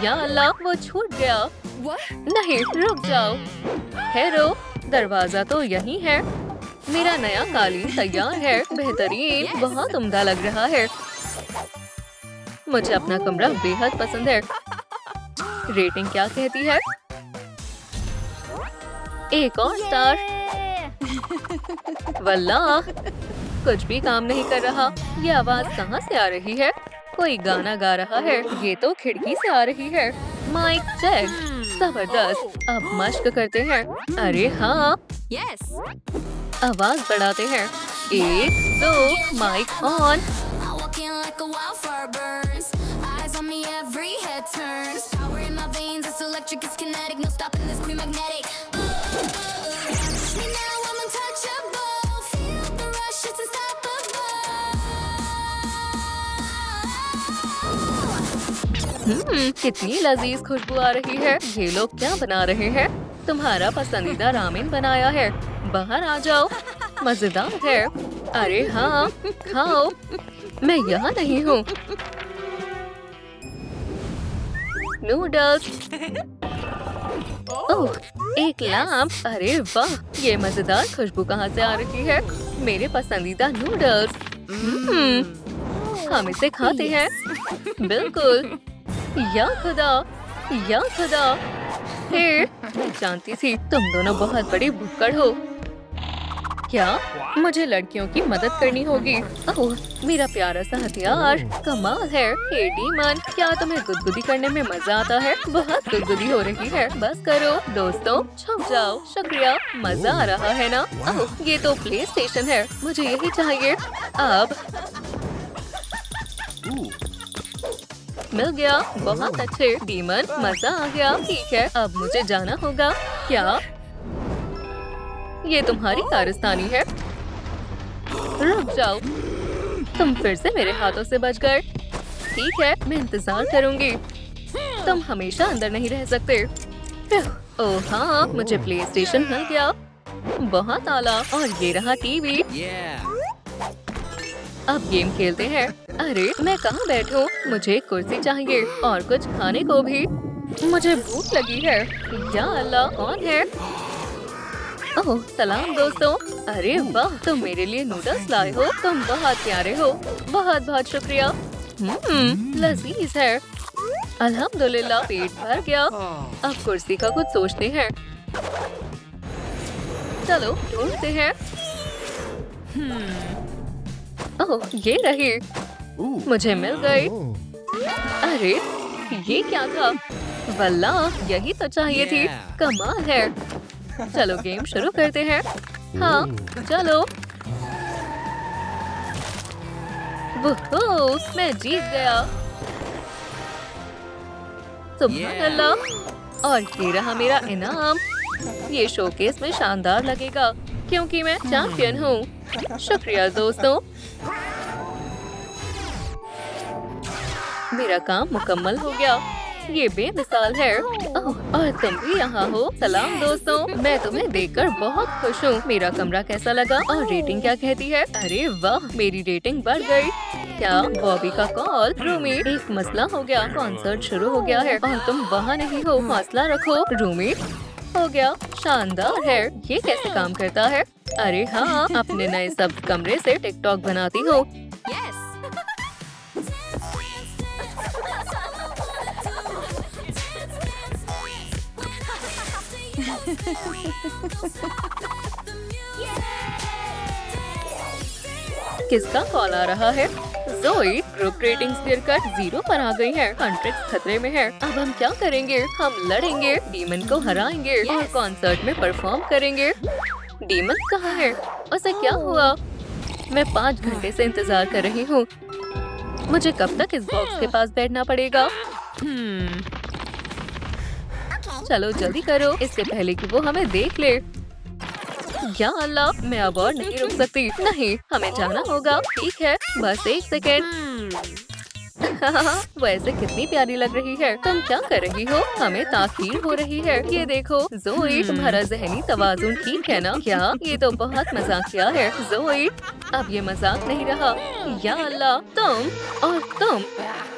या अल्लाह, वो छूट गया। नहीं, रुक जाओ। ठहरो, दरवाजा तो यही है। मेरा नया कालीन तैयार है। बेहतरीन, बहुत उम्दा लग रहा है। मुझे अपना कमरा बेहद पसंद है। रेटिंग क्या कहती है? एक और स्टार। वल्लाह, कुछ भी काम नहीं कर रहा। ये आवाज कहाँ से आ रही है? कोई गाना गा रहा है। ये तो खिड़की से आ रही है। Mic check. जबरदस्त। अब मश्क करते हैं। अरे हाँ, आवाज बढ़ाते हैं। 1 2 mic on. Walking like a wildfire burns. Eyes on me, every head turns. Power in my veins, it's electric, it's kinetic. No stopping this queen magnetic. Touch me now, I'm untouchable. Feel the rush, it's unstoppable. कितनी लजीज खुशबू आ रही है। ये लोग क्या बना रहे हैं? तुम्हारा पसंदीदा रामेन बनाया है। बाहर आ जाओ। मजेदार है। अरे हाँ, खाओ। मैं यहाँ नहीं हूँ। नूडल्स। ओह, एक लैम्प। अरे वाह, ये मजेदार खुशबू कहाँ से आ रही है? मेरे पसंदीदा नूडल्स। हम इसे खाते हैं। बिल्कुल। या खुदा, या खुदा। मैं जानती थी तुम दोनों बहुत बड़ी भुक्कड़ हो। क्या? मुझे लड़कियों की मदद करनी होगी। ओह, मेरा प्यारा सा हथियार। कमाल है। हे डीमन, क्या तुम्हें गुदगुदी करने में मजा आता है? बहुत गुदगुदी हो रही है। बस करो दोस्तों, छुप जाओ। शुक्रिया, मजा आ रहा है ना? ओह, ये तो प्ले स्टेशन है। मुझे यही चाहिए। अब मिल गया। बहुत अच्छे डीमन, मजा आ गया। ठीक है, अब मुझे जाना होगा। क्या ये तुम्हारी कारस्तानी है? रुक जाओ, तुम फिर से मेरे हाथों से बच गए। ठीक है, मैं इंतजार करूंगी। तुम हमेशा अंदर नहीं रह सकते। ओह हाँ, मुझे प्ले स्टेशन मिल गया। बहुत आला। और ये रहा टीवी। अब गेम खेलते हैं। अरे मैं कहाँ बैठूं? मुझे एक कुर्सी चाहिए और कुछ खाने को भी। मुझे भूख लगी है। या अल्लाह, कौन है? ओह सलाम दोस्तों। अरे वाह, तुम मेरे लिए नूडल्स लाए हो। तुम बहुत प्यारे हो। बहुत बहुत शुक्रिया। लजीज है। अल्हम्दुलिल्लाह, पेट भर गया। अब कुर्सी का कुछ सोचते हैं। चलो ढूंढते हैं। ओह ये रही। मुझे मिल गई। अरे ये क्या था? वल्लाह, यही तो चाहिए थी। कमाल है। चलो गेम शुरू करते हैं। हाँ चलो। वुहू, मैं जीत गया। सुभान अल्लाह। और ये रहा मेरा इनाम। ये शोकेस में शानदार लगेगा क्योंकि मैं चैंपियन हूँ। शुक्रिया दोस्तों। मेरा काम मुकम्मल हो गया। ये बेमिसाल है। ओह, और तुम भी यहाँ हो। सलाम दोस्तों, मैं तुम्हें देखकर बहुत खुश हूँ। मेरा कमरा कैसा लगा और रेटिंग क्या कहती है? अरे वाह, मेरी रेटिंग बढ़ गई। क्या बॉबी का कॉल? रूमी, एक मसला हो गया। कॉन्सर्ट शुरू हो गया है और तुम वहाँ नहीं हो। हौसला रखो। रूमी, हो गया। शानदार है। ये कैसे काम करता है? अरे हाँ, अपने नए सब कमरे से टिकटॉक बनाती हूँ। किसका कॉल आ रहा है? ज़ोई, ग्रुप रेटिंग्स गिरकर 0 पर आ गई है। कॉन्ट्रैक्ट खतरे में है। अब हम क्या करेंगे? हम लड़ेंगे, डीमन को हराएंगे और कॉन्सर्ट में परफॉर्म करेंगे। डीमन कहाँ है? उसे क्या हुआ? मैं 5 घंटे से इंतजार कर रही हूँ। मुझे कब तक इस बॉक्स के पास बैठना पड़ेगा? चलो जल्दी करो, इससे पहले कि वो हमें देख ले। या अल्लाह, मैं अब और नहीं रुक सकती। नहीं, हमें जाना होगा। ठीक है, बस 1 सेकेंड। वैसे कितनी प्यारी लग रही है। तुम क्या कर रही हो? हमें ताकीर हो रही है। ये देखो ज़ोई, तुम्हारा ज़हनी तवाज़ुन ठीक है ना? क्या ये तो बहुत मजाकिया है। ज़ोई, अब ये मजाक नहीं रहा। या अल्लाह, तुम और तुम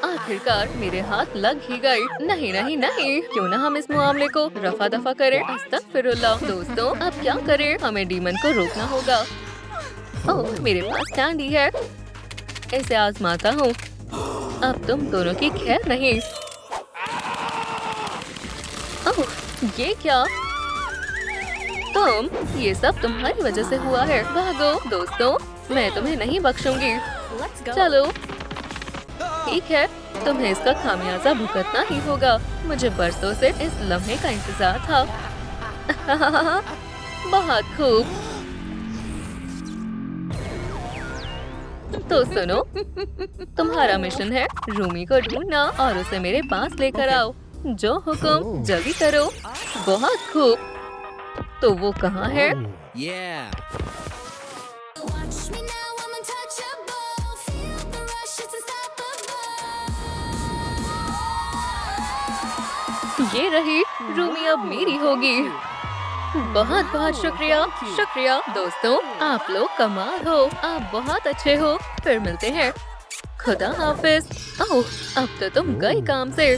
आखिरकार मेरे हाथ लग ही गई। नहीं नहीं नहीं, क्यों ना हम इस मामले को रफा दफा करें। अस्तगफिरुल्लाह। दोस्तों अब क्या करें? हमें डीमन को रोकना होगा। ओह मेरे पास कैंडी है, इसे आजमाता हूँ। अब तुम दोनों की खैर नहीं। ओह ये क्या? ये सब तुम्हारी वजह से हुआ है। भागो दोस्तों, मैं तुम्हें नहीं बख्शूंगी। चलो ठीक है, तुम्हें इसका खामियाजा भुगतना ही होगा। मुझे बरसों से इस लम्हे का इंतजार था। बहुत खूब। तो सुनो, तुम्हारा मिशन है रूमी को ढूंढना और उसे मेरे पास लेकर आओ। जो हुक्म, जल्दी करो। बहुत खूब। तो वो कहाँ है? Yeah. Watch me now, I'm untouchable. Feel the rush, it's unstoppable. ये रही, रूमी अब मेरी होगी। बहुत बहुत शुक्रिया। शुक्रिया दोस्तों, आप लोग कमाल हो। आप बहुत अच्छे हो। फिर मिलते हैं। खुदा हाफिज। ओह, अब तो तुम गई काम से।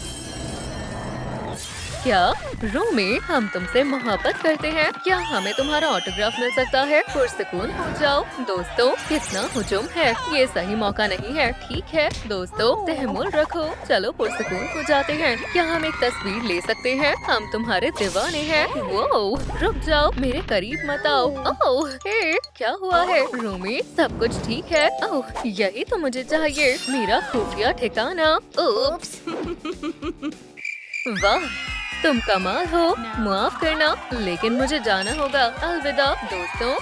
क्या रूमी, हम तुमसे मोहब्बत करते हैं। क्या हमें तुम्हारा ऑटोग्राफ मिल सकता है? पुरसुकून हो जाओ। दोस्तों, कितना हुजूम है। ये सही मौका नहीं है। ठीक है दोस्तों, तहम्मुल रखो। चलो पुरसुकून हो जाते हैं। क्या हम एक तस्वीर ले सकते हैं? हम तुम्हारे दीवाने हैं। वो रुक जाओ, मेरे करीब मत आओ। ओह हे, क्या हुआ है? रूमी, सब कुछ ठीक है? ओह, यही तो मुझे चाहिए, मेरा खुफिया ठिकाना। उप्स। वाह, तुम कमाल हो। माफ करना, लेकिन मुझे जाना होगा। अलविदा दोस्तों।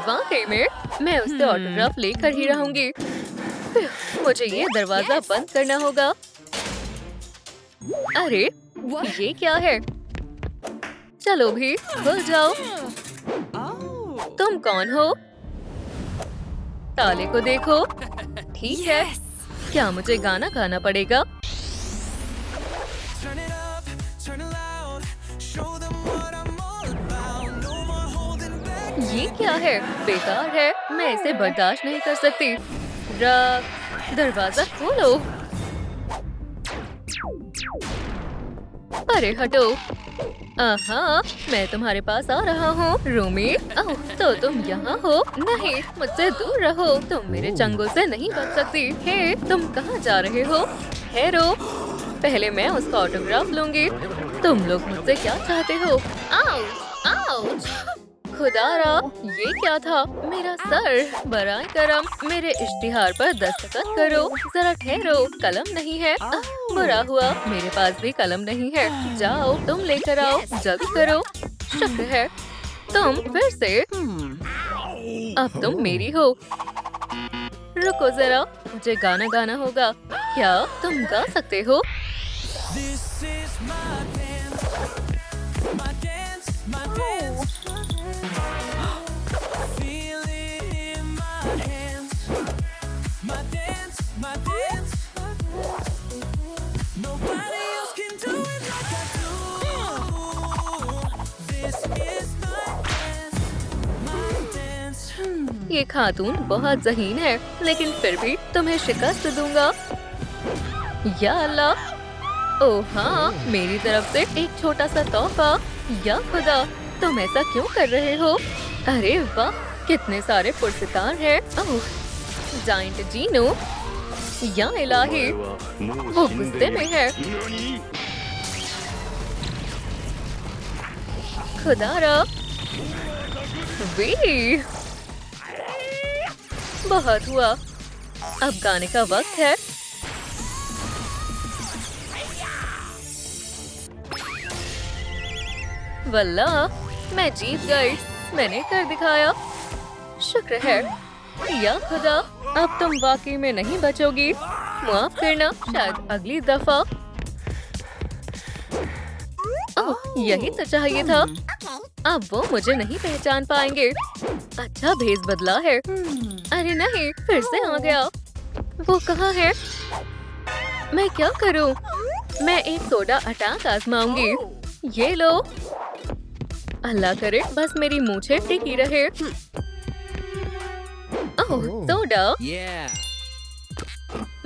वाकई में मैं उससे ऑटोग्राफ लेकर ही रहूंगी। मुझे ये दरवाजा बंद करना होगा। अरे ये क्या है? चलो भी खुल जाओ। तुम कौन हो? ताले को देखो। ठीक है, क्या मुझे गाना गाना पड़ेगा? Turn it up, turn it loud. Show them what I'm all about. No more holding back. ये क्या है? बेकार है, मैं इसे बर्दाश्त नहीं कर सकती। दरवाजा खोलो। अरे हटो। मैं तुम्हारे पास आ रहा हूँ। रूमी, ओह, तो तुम यहाँ हो? नहीं, मुझसे दूर रहो। तुम मेरे चंगुल से नहीं बच सकती। हे, तुम कहाँ जा रहे हो? ठहरो, पहले मैं उसका ऑटोग्राफ लूंगी। तुम लोग मुझसे क्या चाहते हो? Ouch, ouch. खुदारा, ये क्या था? मेरा सर। बराए करम, मेरे इश्तिहार पर दस्तखत करो। जरा ठहरो, कलम नहीं है। बुरा हुआ, मेरे पास भी कलम नहीं है। जाओ, तुम लेकर आओ, जल्दी करो। शुक्र है, तुम फिर से। अब तुम मेरी हो। रुको जरा, मुझे गाना गाना होगा। क्या तुम गा सकते हो? This is my dance, my dance, my dance. Feel it in my hands. My dance, my dance. Nobody else can do it like I do. This is my dance, my dance. ये खातून बहुत ज़हीन है, लेकिन फिर भी तुम्हें शिकस्त दूंगा। या अल्लाह। ओह हाँ, मेरी तरफ से एक छोटा सा तोहफा। या खुदा, तुम ऐसा क्यों कर रहे हो? अरे वाह, कितने सारे पुरस्कार हैं। ओह, जाइंट जीनो। या इलाही, वो गुस्से में है। खुदारा, वी, बहुत हुआ। अब गाने का वक्त है। वल्लाह, मैं जीत गई। मैंने कर दिखाया। शुक्र है। या खुदा, अब तुम वाकई में नहीं बचोगी। माफ करना, शायद अगली दफा। ओह, यही तो चाहिए था। अब वो मुझे नहीं पहचान पाएंगे। अच्छा भेस बदला है। अरे नहीं, फिर से आ गया। वो कहाँ है? मैं क्या करूं? मैं एक सोडा अटैक आजमाऊंगी। ये लो। अल्लाह करे बस मेरी मूंछें टिकी रहे। ओह, सोडा, Yeah.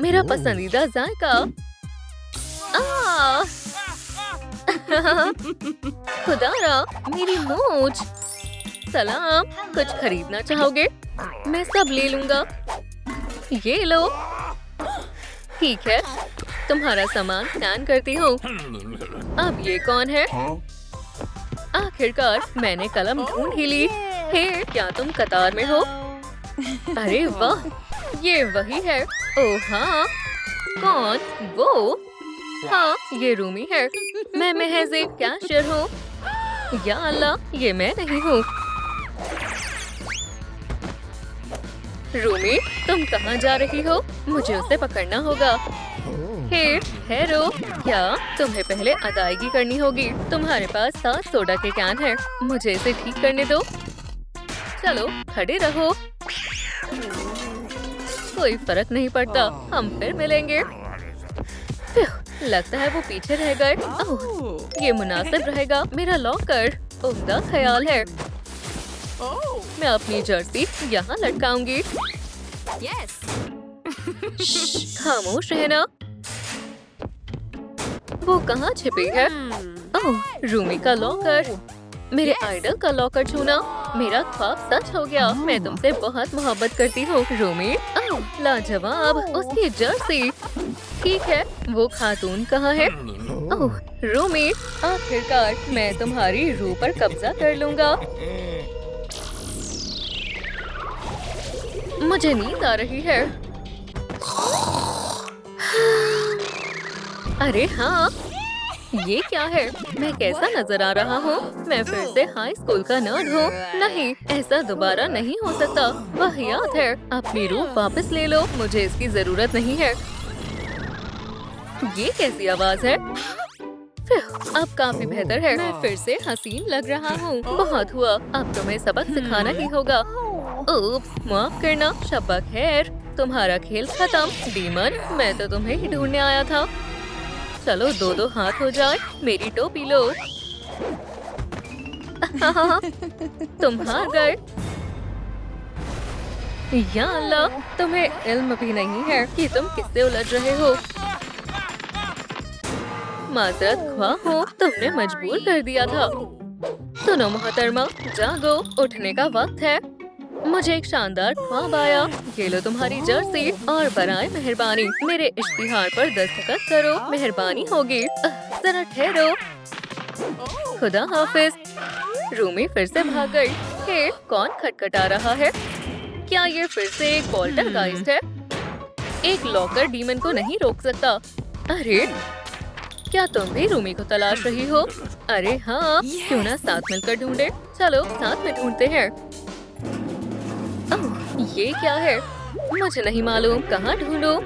मेरा पसंदीदा जायका। खुदारा, मेरी मूंछ। सलाम, कुछ खरीदना चाहोगे? मैं सब ले लूंगा। ये लो। ठीक है, तुम्हारा सामान स्कैन करती हूँ। अब ये कौन है? आखिरकार मैंने कलम ढूंढ ही ली। हे, क्या तुम कतार में हो? अरे वाह, ये वही है। ओह हाँ, कौन? वो? हाँ, ये रूमी है। मैं महज एक कैशियर हूँ। या अल्लाह, ये मैं नहीं हूँ। रूमी, तुम कहाँ जा रही हो? मुझे उसे पकड़ना होगा। हे, ठहरो। क्या तुम्हें पहले अदायगी करनी होगी? तुम्हारे पास 7 सोडा के कैन है। मुझे इसे ठीक करने दो। चलो, खड़े रहो। कोई फर्क नहीं पड़ता, हम फिर मिलेंगे। फ्यू, लगता है वो पीछे रह गए। ओह, ये मुनासिब रहेगा। मेरा लॉकर। उम्दा ख्याल है। मैं अपनी जर्सी यहाँ लटकाऊंगी। खामोश रहना। वो कहाँ छिपी है? ओह, रूमी का लॉकर। मेरे आइडल का लॉकर छूना। मेरा ख्वाब सच हो गया। मैं तुमसे बहुत मोहब्बत करती हूँ रूमी। ओह, लाजवाब, उसकी जर्सी। ठीक है, वो खातून कहाँ है? ओह, रूमी, आखिरकार मैं तुम्हारी रूह पर कब्जा कर लूंगा। मुझे नींद आ रही है। अरे हाँ, ये क्या है? मैं कैसा नजर आ रहा हूँ? मैं फिर से हाई स्कूल का नर्ड हूँ। नहीं, ऐसा दोबारा नहीं हो सकता। वाहियात है। अपनी रूह वापस ले लो। मुझे इसकी जरूरत नहीं है। ये कैसी आवाज है? अब काफी बेहतर है। मैं फिर से हसीन लग रहा हूँ। बहुत हुआ, अब तुम्हें सबक सिखाना ही होगा। उप्स, माफ करना। शब्बा खैर, तुम्हारा खेल खत्म। डीमन, मैं तो तुम्हें ही ढूंढने आया था। चलो, 2-2 हाथ हो जाए। मेरी टोपी लो। तुम हार गए। या अल्लाह, तुम्हें इल्म भी नहीं है कि तुम किससे उलझ रहे हो। माजरत ख्वाह हो, तुमने मजबूर कर दिया था। सुनो मोहतरमा, जागो, उठने का वक्त है। मुझे एक शानदार ख्वाब आया। ये लो तुम्हारी जर्सी और बराए मेहरबानी मेरे इश्तिहार पर दस्तखत करो। मेहरबानी होगी। जरा ठहरो। खुदा हाफिज। रूमी फिर से भाग गई। हे, कौन खटखटा रहा है? क्या ये फिर से एक पॉल्टरगाइस्ट है? एक लॉकर डीमन को नहीं रोक सकता। अरे, क्या तुम भी रूमी को तलाश रही हो? अरे हाँ, क्यों ना साथ मिलकर ढूंढे। चलो, साथ में ढूंढते हैं। ओह, ये क्या है? मुझे नहीं मालूम। कहाँ ढूंढूं?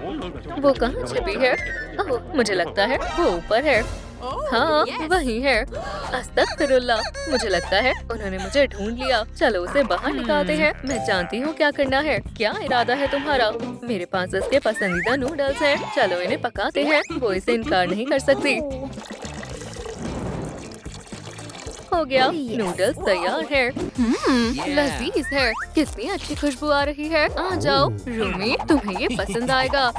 वो कहाँ छिपी है? ओह, मुझे लगता है वो ऊपर है। हाँ, वही है। अस्तगफिरुल्लाह, मुझे लगता है उन्होंने मुझे ढूंढ लिया। चलो, उसे बाहर निकालते हैं। मैं जानती हूँ क्या करना है। क्या इरादा है तुम्हारा? मेरे पास उसके पसंदीदा नूडल्स हैं। चलो, इन्हें पकाते हैं। वो इसे इनकार नहीं कर सकती। हो गया, नूडल्स तैयार है। लजीज है। कितनी अच्छी खुशबू आ रही है। आ जाओ रूमी, तुम्हें ये पसंद आएगा।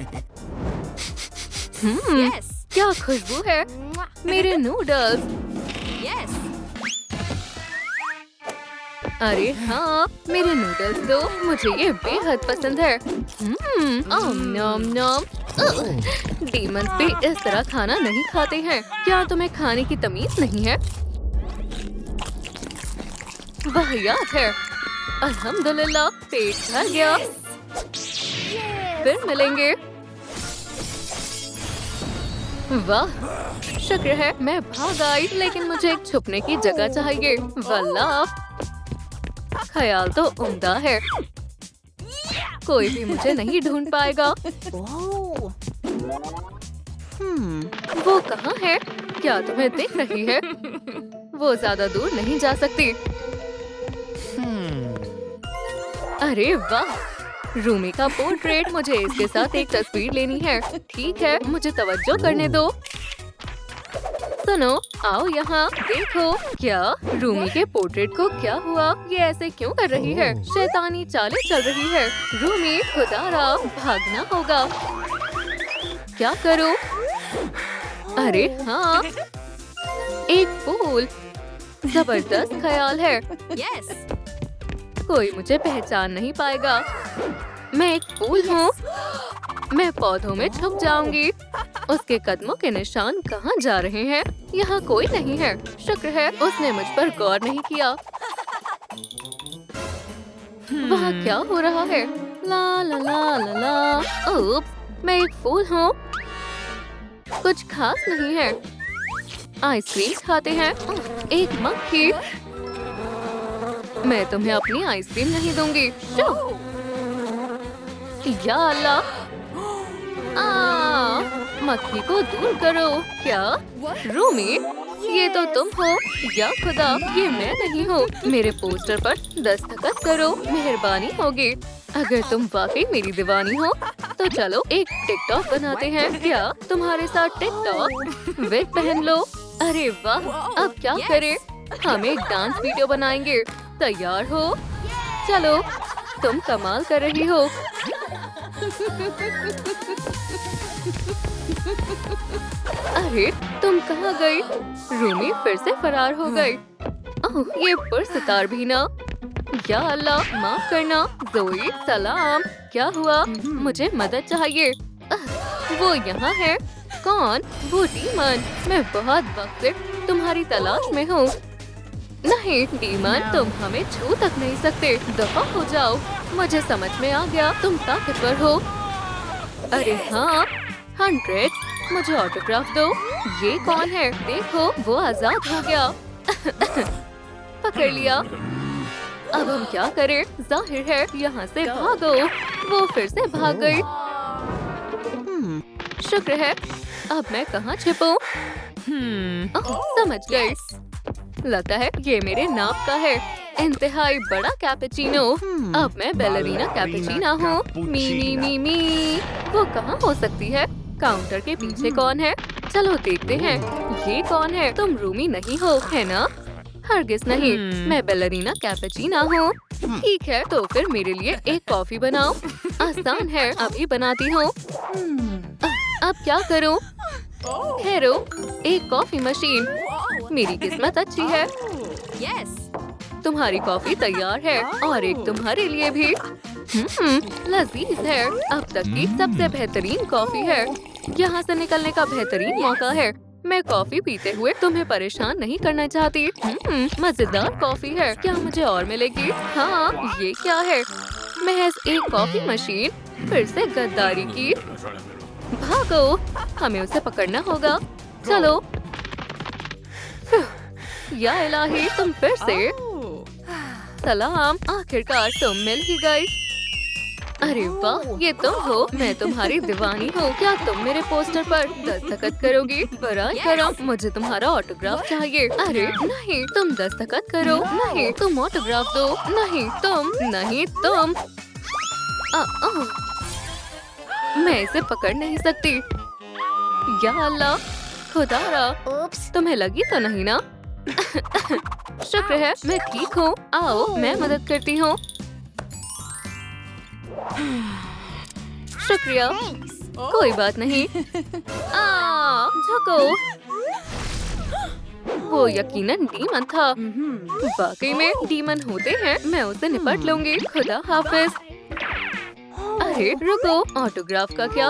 क्या खुशबू है। मेरे नूडल्स। अरे हाँ, मेरे नूडल्स दो। मुझे ये बेहद पसंद है। नम नम। डीमंस भी इस तरह खाना नहीं खाते हैं। क्या तुम्हें खाने की तमीज नहीं है? वाहियात है। अल्हम्दुलिल्लाह, पेट भर गया। फिर मिलेंगे। वाह, शुक्र है मैं भाग आई, लेकिन मुझे एक छुपने की जगह चाहिए। वल्लाह, ख्याल तो उम्दा है। कोई भी मुझे नहीं ढूंढ पाएगा। वो कहाँ है? क्या तुम्हें दिख रही है? वो ज्यादा दूर नहीं जा सकती। अरे वाह, रूमी का पोर्ट्रेट। मुझे इसके साथ एक तस्वीर लेनी है। ठीक है, मुझे तवज्जो करने दो। सुनो, आओ यहाँ देखो। क्या रूमी के पोर्ट्रेट को क्या हुआ? ये ऐसे क्यों कर रही है? शैतानी चालें चल रही है। रूमी, खुदारा, भागना होगा। क्या करूं? अरे हाँ, एक फूल। जबरदस्त ख्याल है। कोई मुझे पहचान नहीं पाएगा। मैं एक फूल हूँ। मैं पौधों में छुप जाऊंगी। उसके कदमों के निशान कहाँ जा रहे हैं? यहाँ कोई नहीं है। शुक्र है उसने मुझ पर गौर नहीं किया। वहाँ क्या हो रहा है? ला ला ला ला ला। ओप्स, मैं एक फूल हूँ। कुछ खास नहीं है। आइसक्रीम खाते हैं। एक मक्खी। मैं तुम्हें अपनी आइसक्रीम नहीं दूंगी। शो! या अल्लाह! मक्खी को दूर करो। क्या? रूमी, ये तो तुम हो। या खुदा, ये मैं नहीं हूँ। मेरे पोस्टर पर दस्तखत करो, मेहरबानी होगी। अगर तुम वाकई मेरी दीवानी हो तो चलो एक टिकटॉक बनाते हैं। क्या तुम्हारे साथ टिकटॉक? विग पहन लो। अरे वाह, अब क्या करें? हम एक डांस वीडियो बनाएंगे। तैयार हो? चलो, तुम कमाल कर रही हो। अरे तुम कहाँ गई? रूमी फिर से फरार हो गई। ओह, ये पुरस्कार भी ना। या अल्लाह, माफ करना। जोई, सलाम। क्या हुआ? मुझे मदद चाहिए। वो यहाँ है। कौन? वो डीमन। मैं बहुत वक्त से तुम्हारी तलाश में हूँ। नहीं डीमन, तुम हमें छू तक नहीं सकते। दफा हो जाओ। मुझे समझ में आ गया, तुम ताकतवर हो। अरे हाँ, 100। मुझे ऑटोग्राफ दो। ये कौन है? देखो, वो आजाद हो गया। पकड़ लिया। अब हम क्या करें? जाहिर है यहाँ से भागो। वो फिर से भाग गई। शुक्र है। अब मैं कहाँ छिपूं? समझ गई। लगता है ये मेरे नाप का है। इंतहाई बड़ा कैपेचिनो। अब मैं बैलरीना कैपेचिना हूँ। मी मी मी मी। वो कहाँ हो सकती है? काउंटर के पीछे कौन है? चलो देखते हैं। ये कौन है? तुम रूमी नहीं हो, है ना? हरगिज नहीं, मैं बैलरीना कैपेचिना हूँ। ठीक है, तो फिर मेरे लिए एक कॉफी बनाओ। आसान है, अभी बनाती हूँ। अब क्या करूँ? ठहरो, एक कॉफी मशीन। मेरी किस्मत अच्छी है। तुम्हारी कॉफी तैयार है और एक तुम्हारे लिए भी। लजीज है। अब तक की सबसे बेहतरीन कॉफी है। यहाँ से निकलने का बेहतरीन मौका है। मैं कॉफी पीते हुए तुम्हें परेशान नहीं करना चाहती। मजेदार कॉफी है। क्या मुझे और मिलेगी? हाँ, ये क्या है? महज एक कॉफी मशीन। फिर से गद्दारी की। भागो, हमें उसे पकड़ना होगा। चलो। या इलाही, तुम फिर से। सलाम, आखिरकार तुम मिल ही गई। अरे वाह, ये तुम हो। मैं तुम्हारी दीवानी हूँ। क्या तुम मेरे पोस्टर पर दस्तखत करोगी? बराए करम, मुझे तुम्हारा ऑटोग्राफ चाहिए। अरे नहीं, तुम दस्तखत करो। नहीं, तुम ऑटोग्राफ दो। नहीं तुम। नहीं तुम। मैं इसे पकड़ नहीं सकती। या अल्लाह, खुदारा, तुम्हें लगी तो नहीं ना? शुक्र है, मैं ठीक हूँ। आओ, मैं मदद करती हूँ। शुक्रिया। कोई बात नहीं। झुको। वो यकीनन डीमन था। वाकई में डीमन होते हैं। मैं उसे निपट लूंगी। खुदा हाफिज। अरे रुको, ऑटोग्राफ का क्या?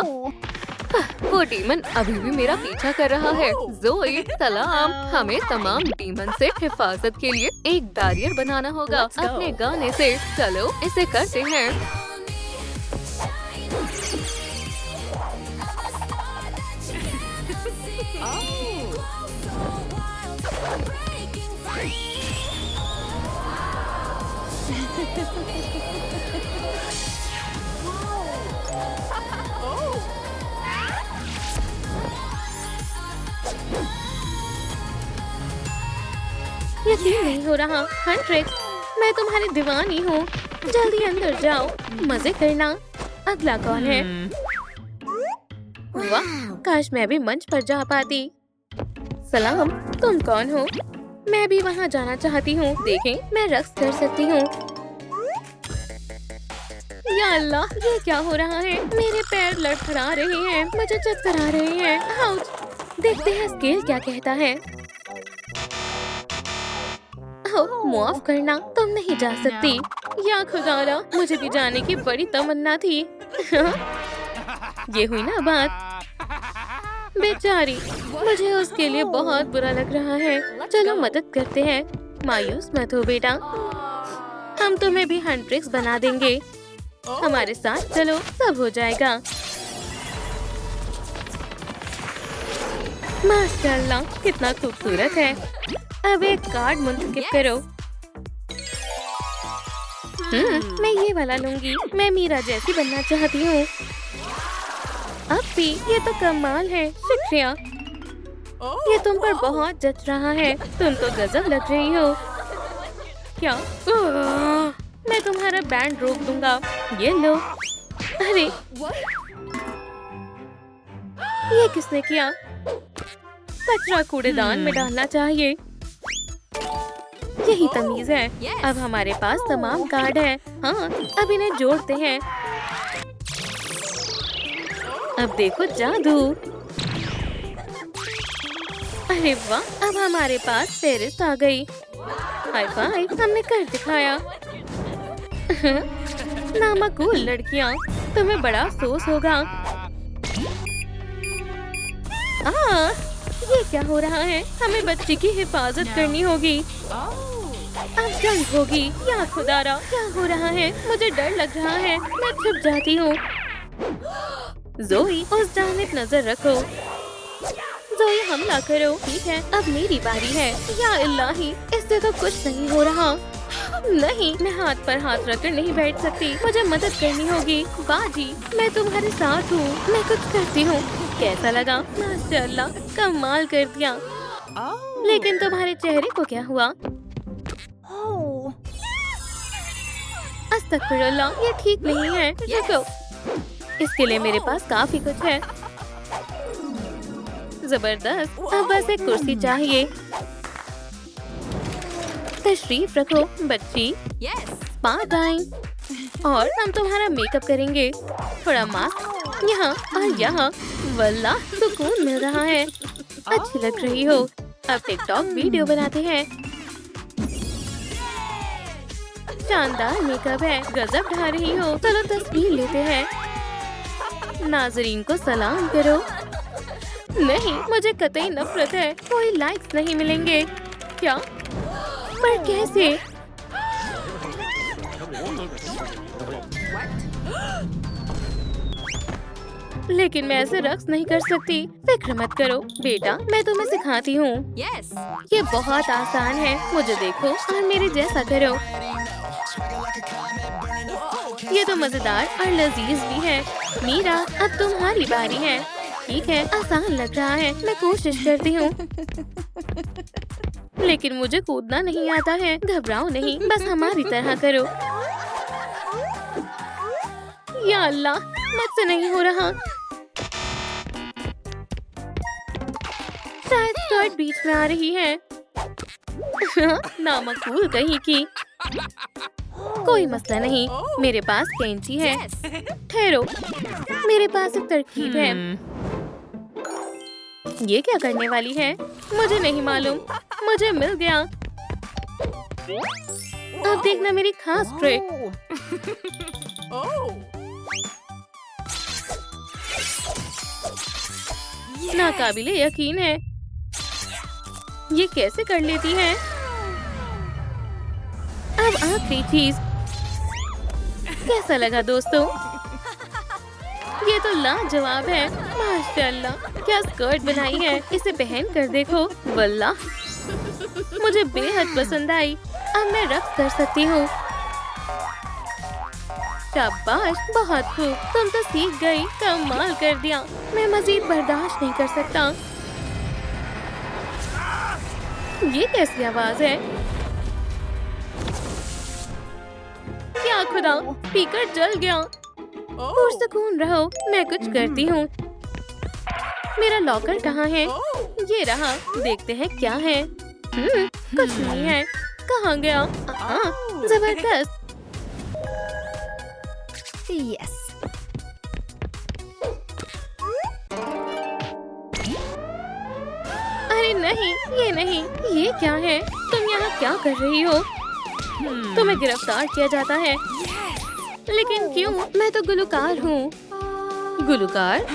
वो डीमन अभी भी मेरा पीछा कर रहा है। जोई, सलाम। हमें तमाम डीमन से हिफाजत के लिए एक बैरियर बनाना होगा अपने गाने से। चलो इसे करते हैं। यकीन नहीं हो रहा। हंट्रिक्स, मैं तुम्हारी दीवानी हूँ। जल्दी अंदर जाओ, मजे करना। अगला कौन है? वाह, काश मैं भी मंच पर जा पाती। सलाम, तुम कौन हो? मैं भी वहाँ जाना चाहती हूँ। देखें, मैं रक्स कर सकती हूँ। या अल्लाह, ये क्या हो रहा है? मेरे पैर लड़खड़ा रहे हैं। मुझे चक्कर आ रहे हैं। आउच। देखते हैं स्केल क्या कहता है। माफ करना, तुम नहीं जा सकती। या खुदारा, मुझे भी जाने की बड़ी तमन्ना थी। ये हुई ना बात। बेचारी, मुझे उसके लिए बहुत बुरा लग रहा है। चलो मदद करते हैं। मायूस मत हो बेटा, हम तुम्हें भी हैंड ट्रिक्स बना देंगे। हमारे साथ चलो, सब हो जाएगा। माशाल्लाह, कितना खूबसूरत है। अब एक कार्ड मुंतखब करो। मैं ये वाला लूंगी। मैं मीरा जैसी बनना चाहती हूँ। अब भी ये तो कमाल है। शुक्रिया, ये तुम पर बहुत जच रहा है। तुम तो गजब लग रही हो। क्या? मैं तुम्हारा बैंड रोक दूंगा। ये लो। अरे, ये किसने किया? कचरा कूड़ेदान में डालना चाहिए। यही तमीज है। अब हमारे पास तमाम कार्ड है। हाँ, अब इन्हें जोड़ते हैं। अब देखो जादू। अरे वाह, अब हमारे पास फेरिस्त आ गई। हाई फाइव, हमने कर दिखाया। नामकूल लड़कियां, तुम्हें बड़ा अफसोस होगा। ये क्या हो रहा है? हमें बच्ची की हिफाजत करनी होगी। अब जंग होगी। या खुदारा, क्या हो रहा है? मुझे डर लग रहा है। मैं छुप जाती हूँ। ज़ोई, उस जानिब नजर रखो। ज़ोई, हमला करो। ठीक है, अब मेरी बारी है। या इल्लाही, इससे तो कुछ नहीं हो रहा। नहीं, मैं हाथ पर हाथ रखकर नहीं बैठ सकती। मुझे मदद करनी होगी। बाजी, मैं तुम्हारे साथ हूँ। मैं कुछ करती हूँ। कैसा लगा? माशाल्लाह, कमाल कर दिया। लेकिन तुम्हारे चेहरे को क्या हुआ? अस्तगफिरुल्लाह, ये ठीक नहीं है। रुको, इसके लिए मेरे पास काफी कुछ है। जबरदस्त। अब बस एक कुर्सी चाहिए। तशरीफ रखो बच्ची। Spa time. और हम तुम्हारा मेकअप करेंगे। थोड़ा मास्क यहाँ और यहाँ। वल्लाह, सुकून मिल रहा है। अच्छी लग रही हो। अब टिकटॉक वीडियो बनाते हैं। शानदार मेकअप है। गजब ढा रही हो। चलो तस्वीर लेते हैं। नाजरीन को सलाम करो। नहीं, मुझे कतई नफरत है। कोई लाइक्स नहीं मिलेंगे। क्या? पर कैसे? लेकिन मैं ऐसे रक्स नहीं कर सकती। फिक्र मत करो बेटा, मैं तुम्हें सिखाती हूँ। ये बहुत आसान है। मुझे देखो और मेरे जैसा करो। ये तो मजेदार और लजीज भी है। मीरा, अब तुम्हारी बारी है। ठीक है, आसान लग रहा है। मैं कोशिश करती हूँ। लेकिन मुझे कूदना नहीं आता है। घबराओ नहीं, बस हमारी तरह करो। या अल्लाह, मुझसे नहीं हो रहा। शायद स्कर्ट बीच में आ रही है। नामकूल कहीं की। कोई मसला नहीं, मेरे पास कैंची है। ठहरो, मेरे पास एक तरकीब है। ये क्या करने वाली है? मुझे नहीं मालूम। मुझे मिल गया। अब देखना मेरी खास ट्रिक। नाकाबिले यकीन है। ये कैसे कर लेती है? अब आखिरी चीज। कैसा लगा दोस्तों? ये तो लाजवाब है। माशाल्लाह, क्या स्कर्ट बनाई है। इसे पहन कर देखो। वल्लाह, मुझे बेहद पसंद आई। अब मैं रक्स कर सकती हूँ। शाबाश, बहुत खूब। तुम तो सीख गई। कमाल कर दिया। मैं मजीद बर्दाश्त नहीं कर सकता। ये कैसी आवाज है? क्या खुदा, स्पीकर जल गया। पुरसुकून रहो, मैं कुछ करती हूँ। मेरा लॉकर कहाँ है? ये रहा। देखते हैं क्या है। कुछ नहीं है। कहाँ गया? जबरदस्त। अरे नहीं, ये नहीं। ये क्या है? तुम यहाँ क्या कर रही हो? तुम्हें गिरफ्तार किया जाता है। लेकिन क्यों? मैं तो गुलकार हूँ। गुलकार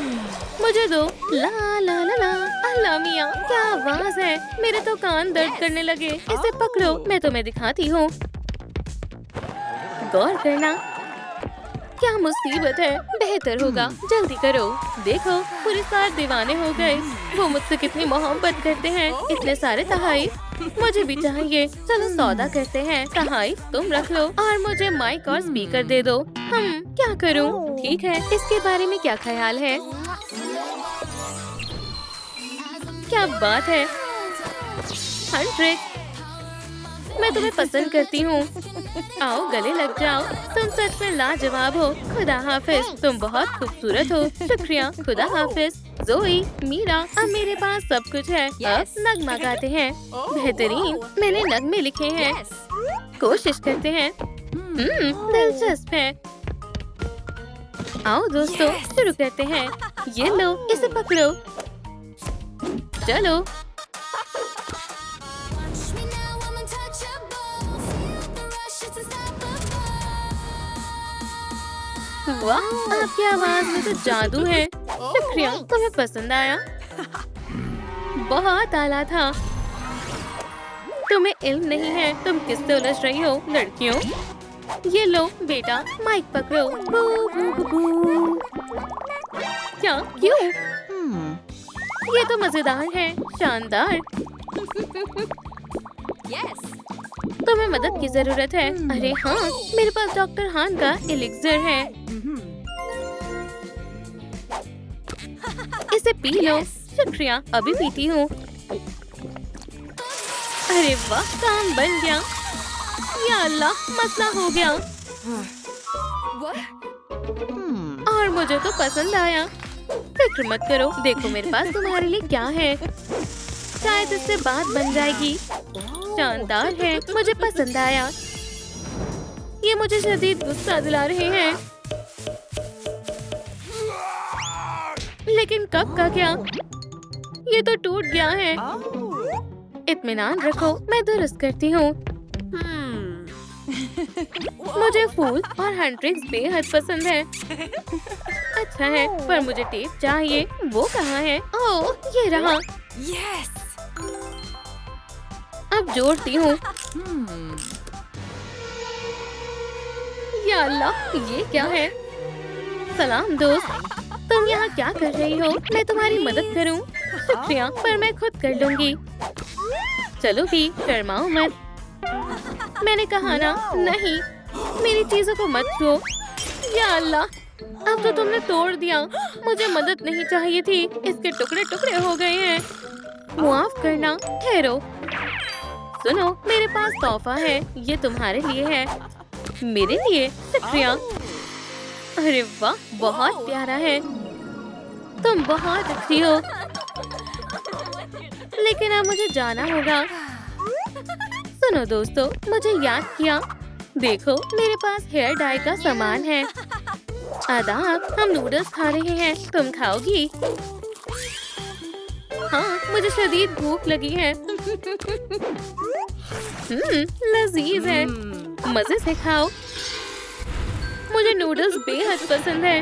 मुझे दो। ला ला ला ला। अल्लाह मियाँ, क्या आवाज है, मेरे तो कान दर्द करने लगे। इसे पकड़ो, मैं तुम्हें दिखाती हूँ। गौर करना, क्या मुसीबत है। बेहतर होगा जल्दी करो। देखो पूरी सार दीवाने हो गए। वो मुझसे कितनी मोहब्बत करते हैं। इतने सारे तहाइफ मुझे भी चाहिए। चलो सौदा करते हैं। तहाइफ तुम रख लो और मुझे माइक और स्पीकर दे दो। क्या करूं? ठीक है, इसके बारे में क्या ख्याल है? क्या बात है हंट्रिक, मैं तुम्हें पसंद करती हूँ। आओ गले लग जाओ। तुम सच में लाजवाब हो। खुदा हाफिज, तुम बहुत खूबसूरत हो। शुक्रिया, खुदा हाफिज। जोई, मीरा, अब मेरे पास सब कुछ है। अब नगमा गाते हैं। बेहतरीन, मैंने नगमे लिखे हैं। कोशिश करते हैं। दिलचस्प है। आओ दोस्तों, शुरू करते हैं। ये लो, इसे पकड़ो। चलो। Watch me now, I'm untouchable. Feel the rush, it's unstoppable. वाह, आपकी आवाज में तो जादू है। शुक्रिया, तुम्हें पसंद आया? बहुत आला था। तुम्हें इल्म नहीं है तुम किससे उलझ रही हो लड़कियों। ये लो बेटा, माइक पकड़ो। बू, बू, बू, बू। क्या? क्यों? ये तो मजेदार है। शानदार। तुम्हें मदद की जरूरत है। अरे हाँ, मेरे पास डॉक्टर हान का एलिक्सर है। इसे पी लो। शुक्रिया, अभी पीती हूँ। अरे वाह, काम बन गया। या अल्लाह, मसला हो गया। और मुझे तो पसंद आया। फिक्र मत करो, देखो मेरे पास तुम्हारे लिए क्या है। शायद इससे बात बन जाएगी। शानदार है, मुझे पसंद आया। ये मुझे शदीद गुस्सा दिला रहे हैं। लेकिन कब का क्या? ये तो टूट गया है। इत्मीनान रखो, मैं दुरुस्त करती हूँ। मुझे फूल और हंट्रिक्स बेहद पसंद है। अच्छा है, पर मुझे टेप चाहिए। वो कहाँ है? ओह, ये रहा। अब जोड़ती हूँ। या अल्लाह, ये क्या है? सलाम दोस्त, तुम यहाँ क्या कर रही हो? मैं तुम्हारी मदद करूँ? शुक्रिया, पर मैं खुद कर लूँगी। चलो भी, शर्माओ मत। मैंने कहा ना, नहीं, मेरी चीजों को मत छुओ। या अल्लाह, अब तो तुमने तोड़ दिया। मुझे मदद नहीं चाहिए थी। इसके टुकड़े टुकड़े हो गए हैं। माफ करना। ठहरो, सुनो, मेरे पास तोहफा है। ये तुम्हारे लिए है। मेरे लिए? शुक्रिया। अरे वाह, बहुत प्यारा है। तुम बहुत अच्छी हो। लेकिन अब मुझे जाना होगा। सुनो दोस्तों, मुझे याद किया। देखो, मेरे पास हेयर डाई का सामान है। आदाब, हम नूडल्स खा रहे हैं। तुम खाओगी? हाँ, मुझे शदीद भूख लगी है। लजीज है। मजे से खाओ। मुझे नूडल्स बेहद पसंद है।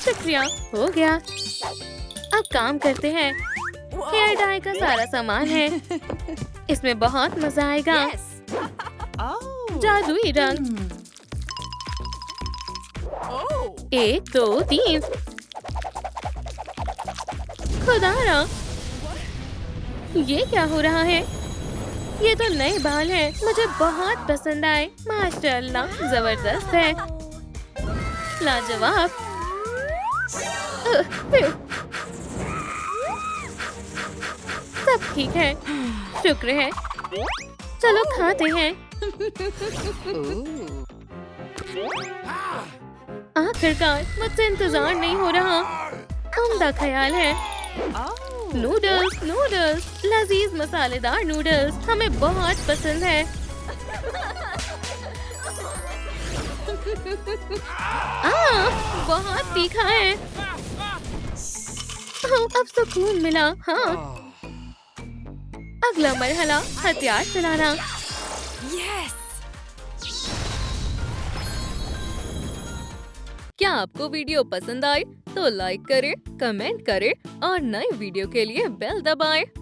शुक्रिया, हो गया। अब काम करते हैं। हेयर डाई का सारा सामान है। इसमें बहुत मजा आएगा। जादुई रंग। 1 2 3। खुदारा, ये क्या हो रहा है? ये तो नए बाल हैं। मुझे बहुत पसंद आए। माशाअल्लाह, जबरदस्त है। लाजवाब। सब ठीक है, शुक्र है। चलो खाते हैं। आखिरकार, मुझसे इंतजार नहीं हो रहा। उम्दा ख्याल है। नूडल्स, नूडल्स, लजीज मसालेदार नूडल्स हमें बहुत पसंद है। बहुत तीखा है। अब सुकून मिला। हाँ, अगला मरहला हथियार चलाना। क्या आपको वीडियो पसंद आए तो लाइक करें, कमेंट करें और नए वीडियो के लिए बेल दबाएं।